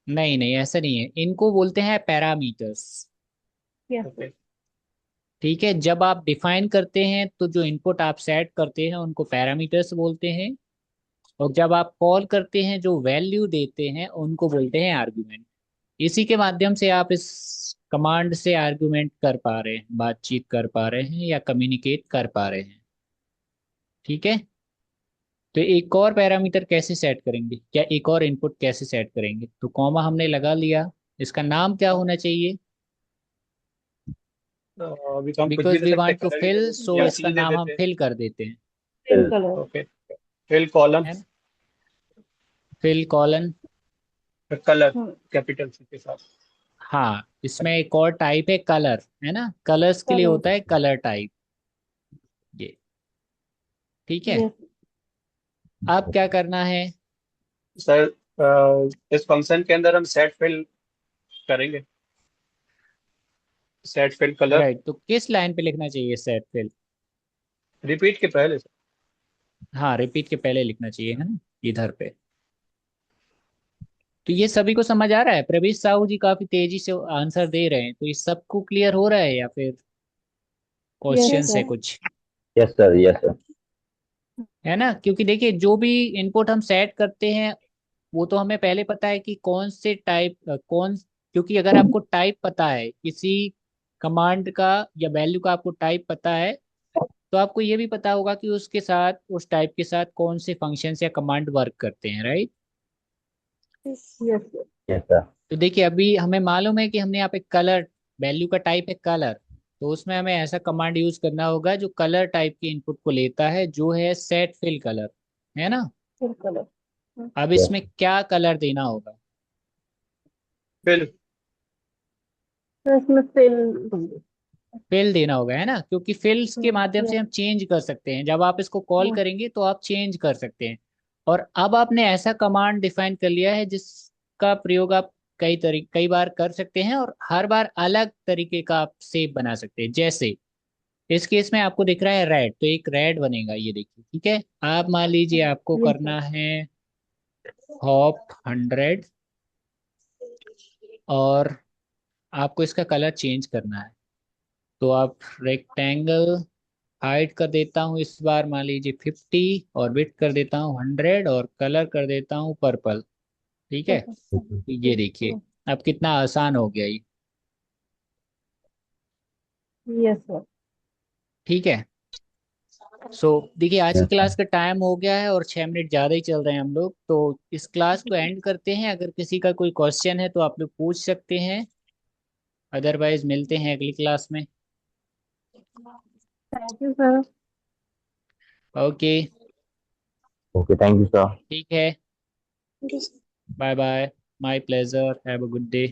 S1: नहीं नहीं, ऐसा नहीं है, इनको बोलते हैं पैरामीटर्स।
S3: Yes sir
S5: okay.
S1: ठीक है, जब आप डिफाइन करते हैं तो जो इनपुट आप सेट करते हैं उनको पैरामीटर्स बोलते हैं, और जब आप कॉल करते हैं जो वैल्यू देते हैं उनको बोलते हैं आर्गुमेंट। इसी के माध्यम से आप इस कमांड से आर्गुमेंट कर पा रहे हैं, बातचीत कर पा रहे हैं या कम्युनिकेट कर पा रहे हैं, ठीक है? तो एक और पैरामीटर कैसे सेट करेंगे, क्या एक और इनपुट कैसे सेट करेंगे? तो कॉमा हमने लगा लिया, इसका नाम क्या होना चाहिए?
S5: तो अभी तो हम कुछ भी
S1: बिकॉज
S5: दे
S1: वी
S5: सकते हैं,
S1: वांट टू
S5: कलर भी दे
S1: फिल,
S5: सकते हैं
S1: सो
S5: या
S1: इसका
S5: सी दे
S1: नाम हम
S5: देते हैं।
S1: फिल कर देते हैं,
S3: fill colour
S5: okay. Fill column.
S1: है ना? Fill colon.
S5: Colour
S3: hmm
S5: capital C के साथ।
S1: हाँ, इसमें एक और टाइप है कलर, है ना? कलर्स के लिए
S3: कलर
S1: होता है कलर टाइप, ये, ठीक है?
S3: यस
S1: अब क्या करना है?
S5: सर इस फंक्शन के अंदर हम सेट फिल करेंगे, सेट फिल कलर।
S1: राइट, तो किस लाइन पे लिखना चाहिए सेट फिल?
S5: रिपीट के पहले सर।
S1: हाँ, रिपीट के पहले लिखना चाहिए, है ना? इधर पे। तो ये सभी को समझ आ रहा है? प्रवीष साहू जी काफी तेजी से आंसर दे रहे हैं, तो ये सबको क्लियर हो रहा है या फिर
S3: यस
S1: क्वेश्चंस है
S3: सर
S1: कुछ?
S2: Yes sir. Yes sir.
S1: है ना? क्योंकि देखिए, जो भी इनपुट हम सेट करते हैं वो तो हमें पहले पता है कि कौन से टाइप कौन, क्योंकि अगर आपको टाइप पता है किसी कमांड का या वैल्यू का, आपको टाइप पता है, तो आपको ये भी पता होगा कि उसके साथ, उस टाइप के साथ कौन से फंक्शंस या कमांड वर्क करते हैं, right?
S3: Yes sir
S2: yes sir.
S1: तो देखिए, अभी हमें मालूम है कि हमने यहाँ पे कलर, वैल्यू का टाइप है कलर, तो उसमें हमें ऐसा कमांड यूज करना होगा जो कलर टाइप के इनपुट को लेता है, जो है सेट फिल कलर, है ना?
S3: फिल कलर
S1: अब
S2: यस।
S1: इसमें क्या कलर देना होगा?
S5: फिल।
S3: तो इसमें फिल
S1: फिल देना होगा, है ना? क्योंकि फिल्स के माध्यम से
S3: यस
S1: हम चेंज कर सकते हैं, जब आप इसको कॉल करेंगे तो आप चेंज कर सकते हैं। और अब आपने ऐसा कमांड डिफाइन कर लिया है जिसका प्रयोग आप कई बार कर सकते हैं और हर बार अलग तरीके का आप शेप बना सकते हैं। जैसे इस केस में आपको दिख रहा है रेड, तो एक रेड बनेगा, ये देखिए। ठीक है, आप मान लीजिए आपको
S3: यस
S1: करना है हॉप 100 और आपको इसका कलर चेंज करना है। तो आप रेक्टेंगल हाइट कर देता हूँ इस बार मान लीजिए 50 और विड्थ कर देता हूँ 100 और कलर कर देता हूँ पर्पल। ठीक है,
S3: सर।
S1: तो ये देखिए अब कितना आसान हो गया ये।
S3: Yes sir.
S1: ठीक है, सो देखिए आज की
S2: यस
S1: क्लास का टाइम हो गया है और 6 मिनट ज़्यादा ही चल रहे हैं हम लोग, तो इस क्लास को एंड करते हैं। अगर किसी का कोई क्वेश्चन है तो आप लोग पूछ सकते हैं, अदरवाइज मिलते हैं अगली क्लास में।
S3: Thank you sir.
S1: Okay,
S2: okay, thank you sir.
S1: ठीक है, bye bye, my pleasure, have a good day.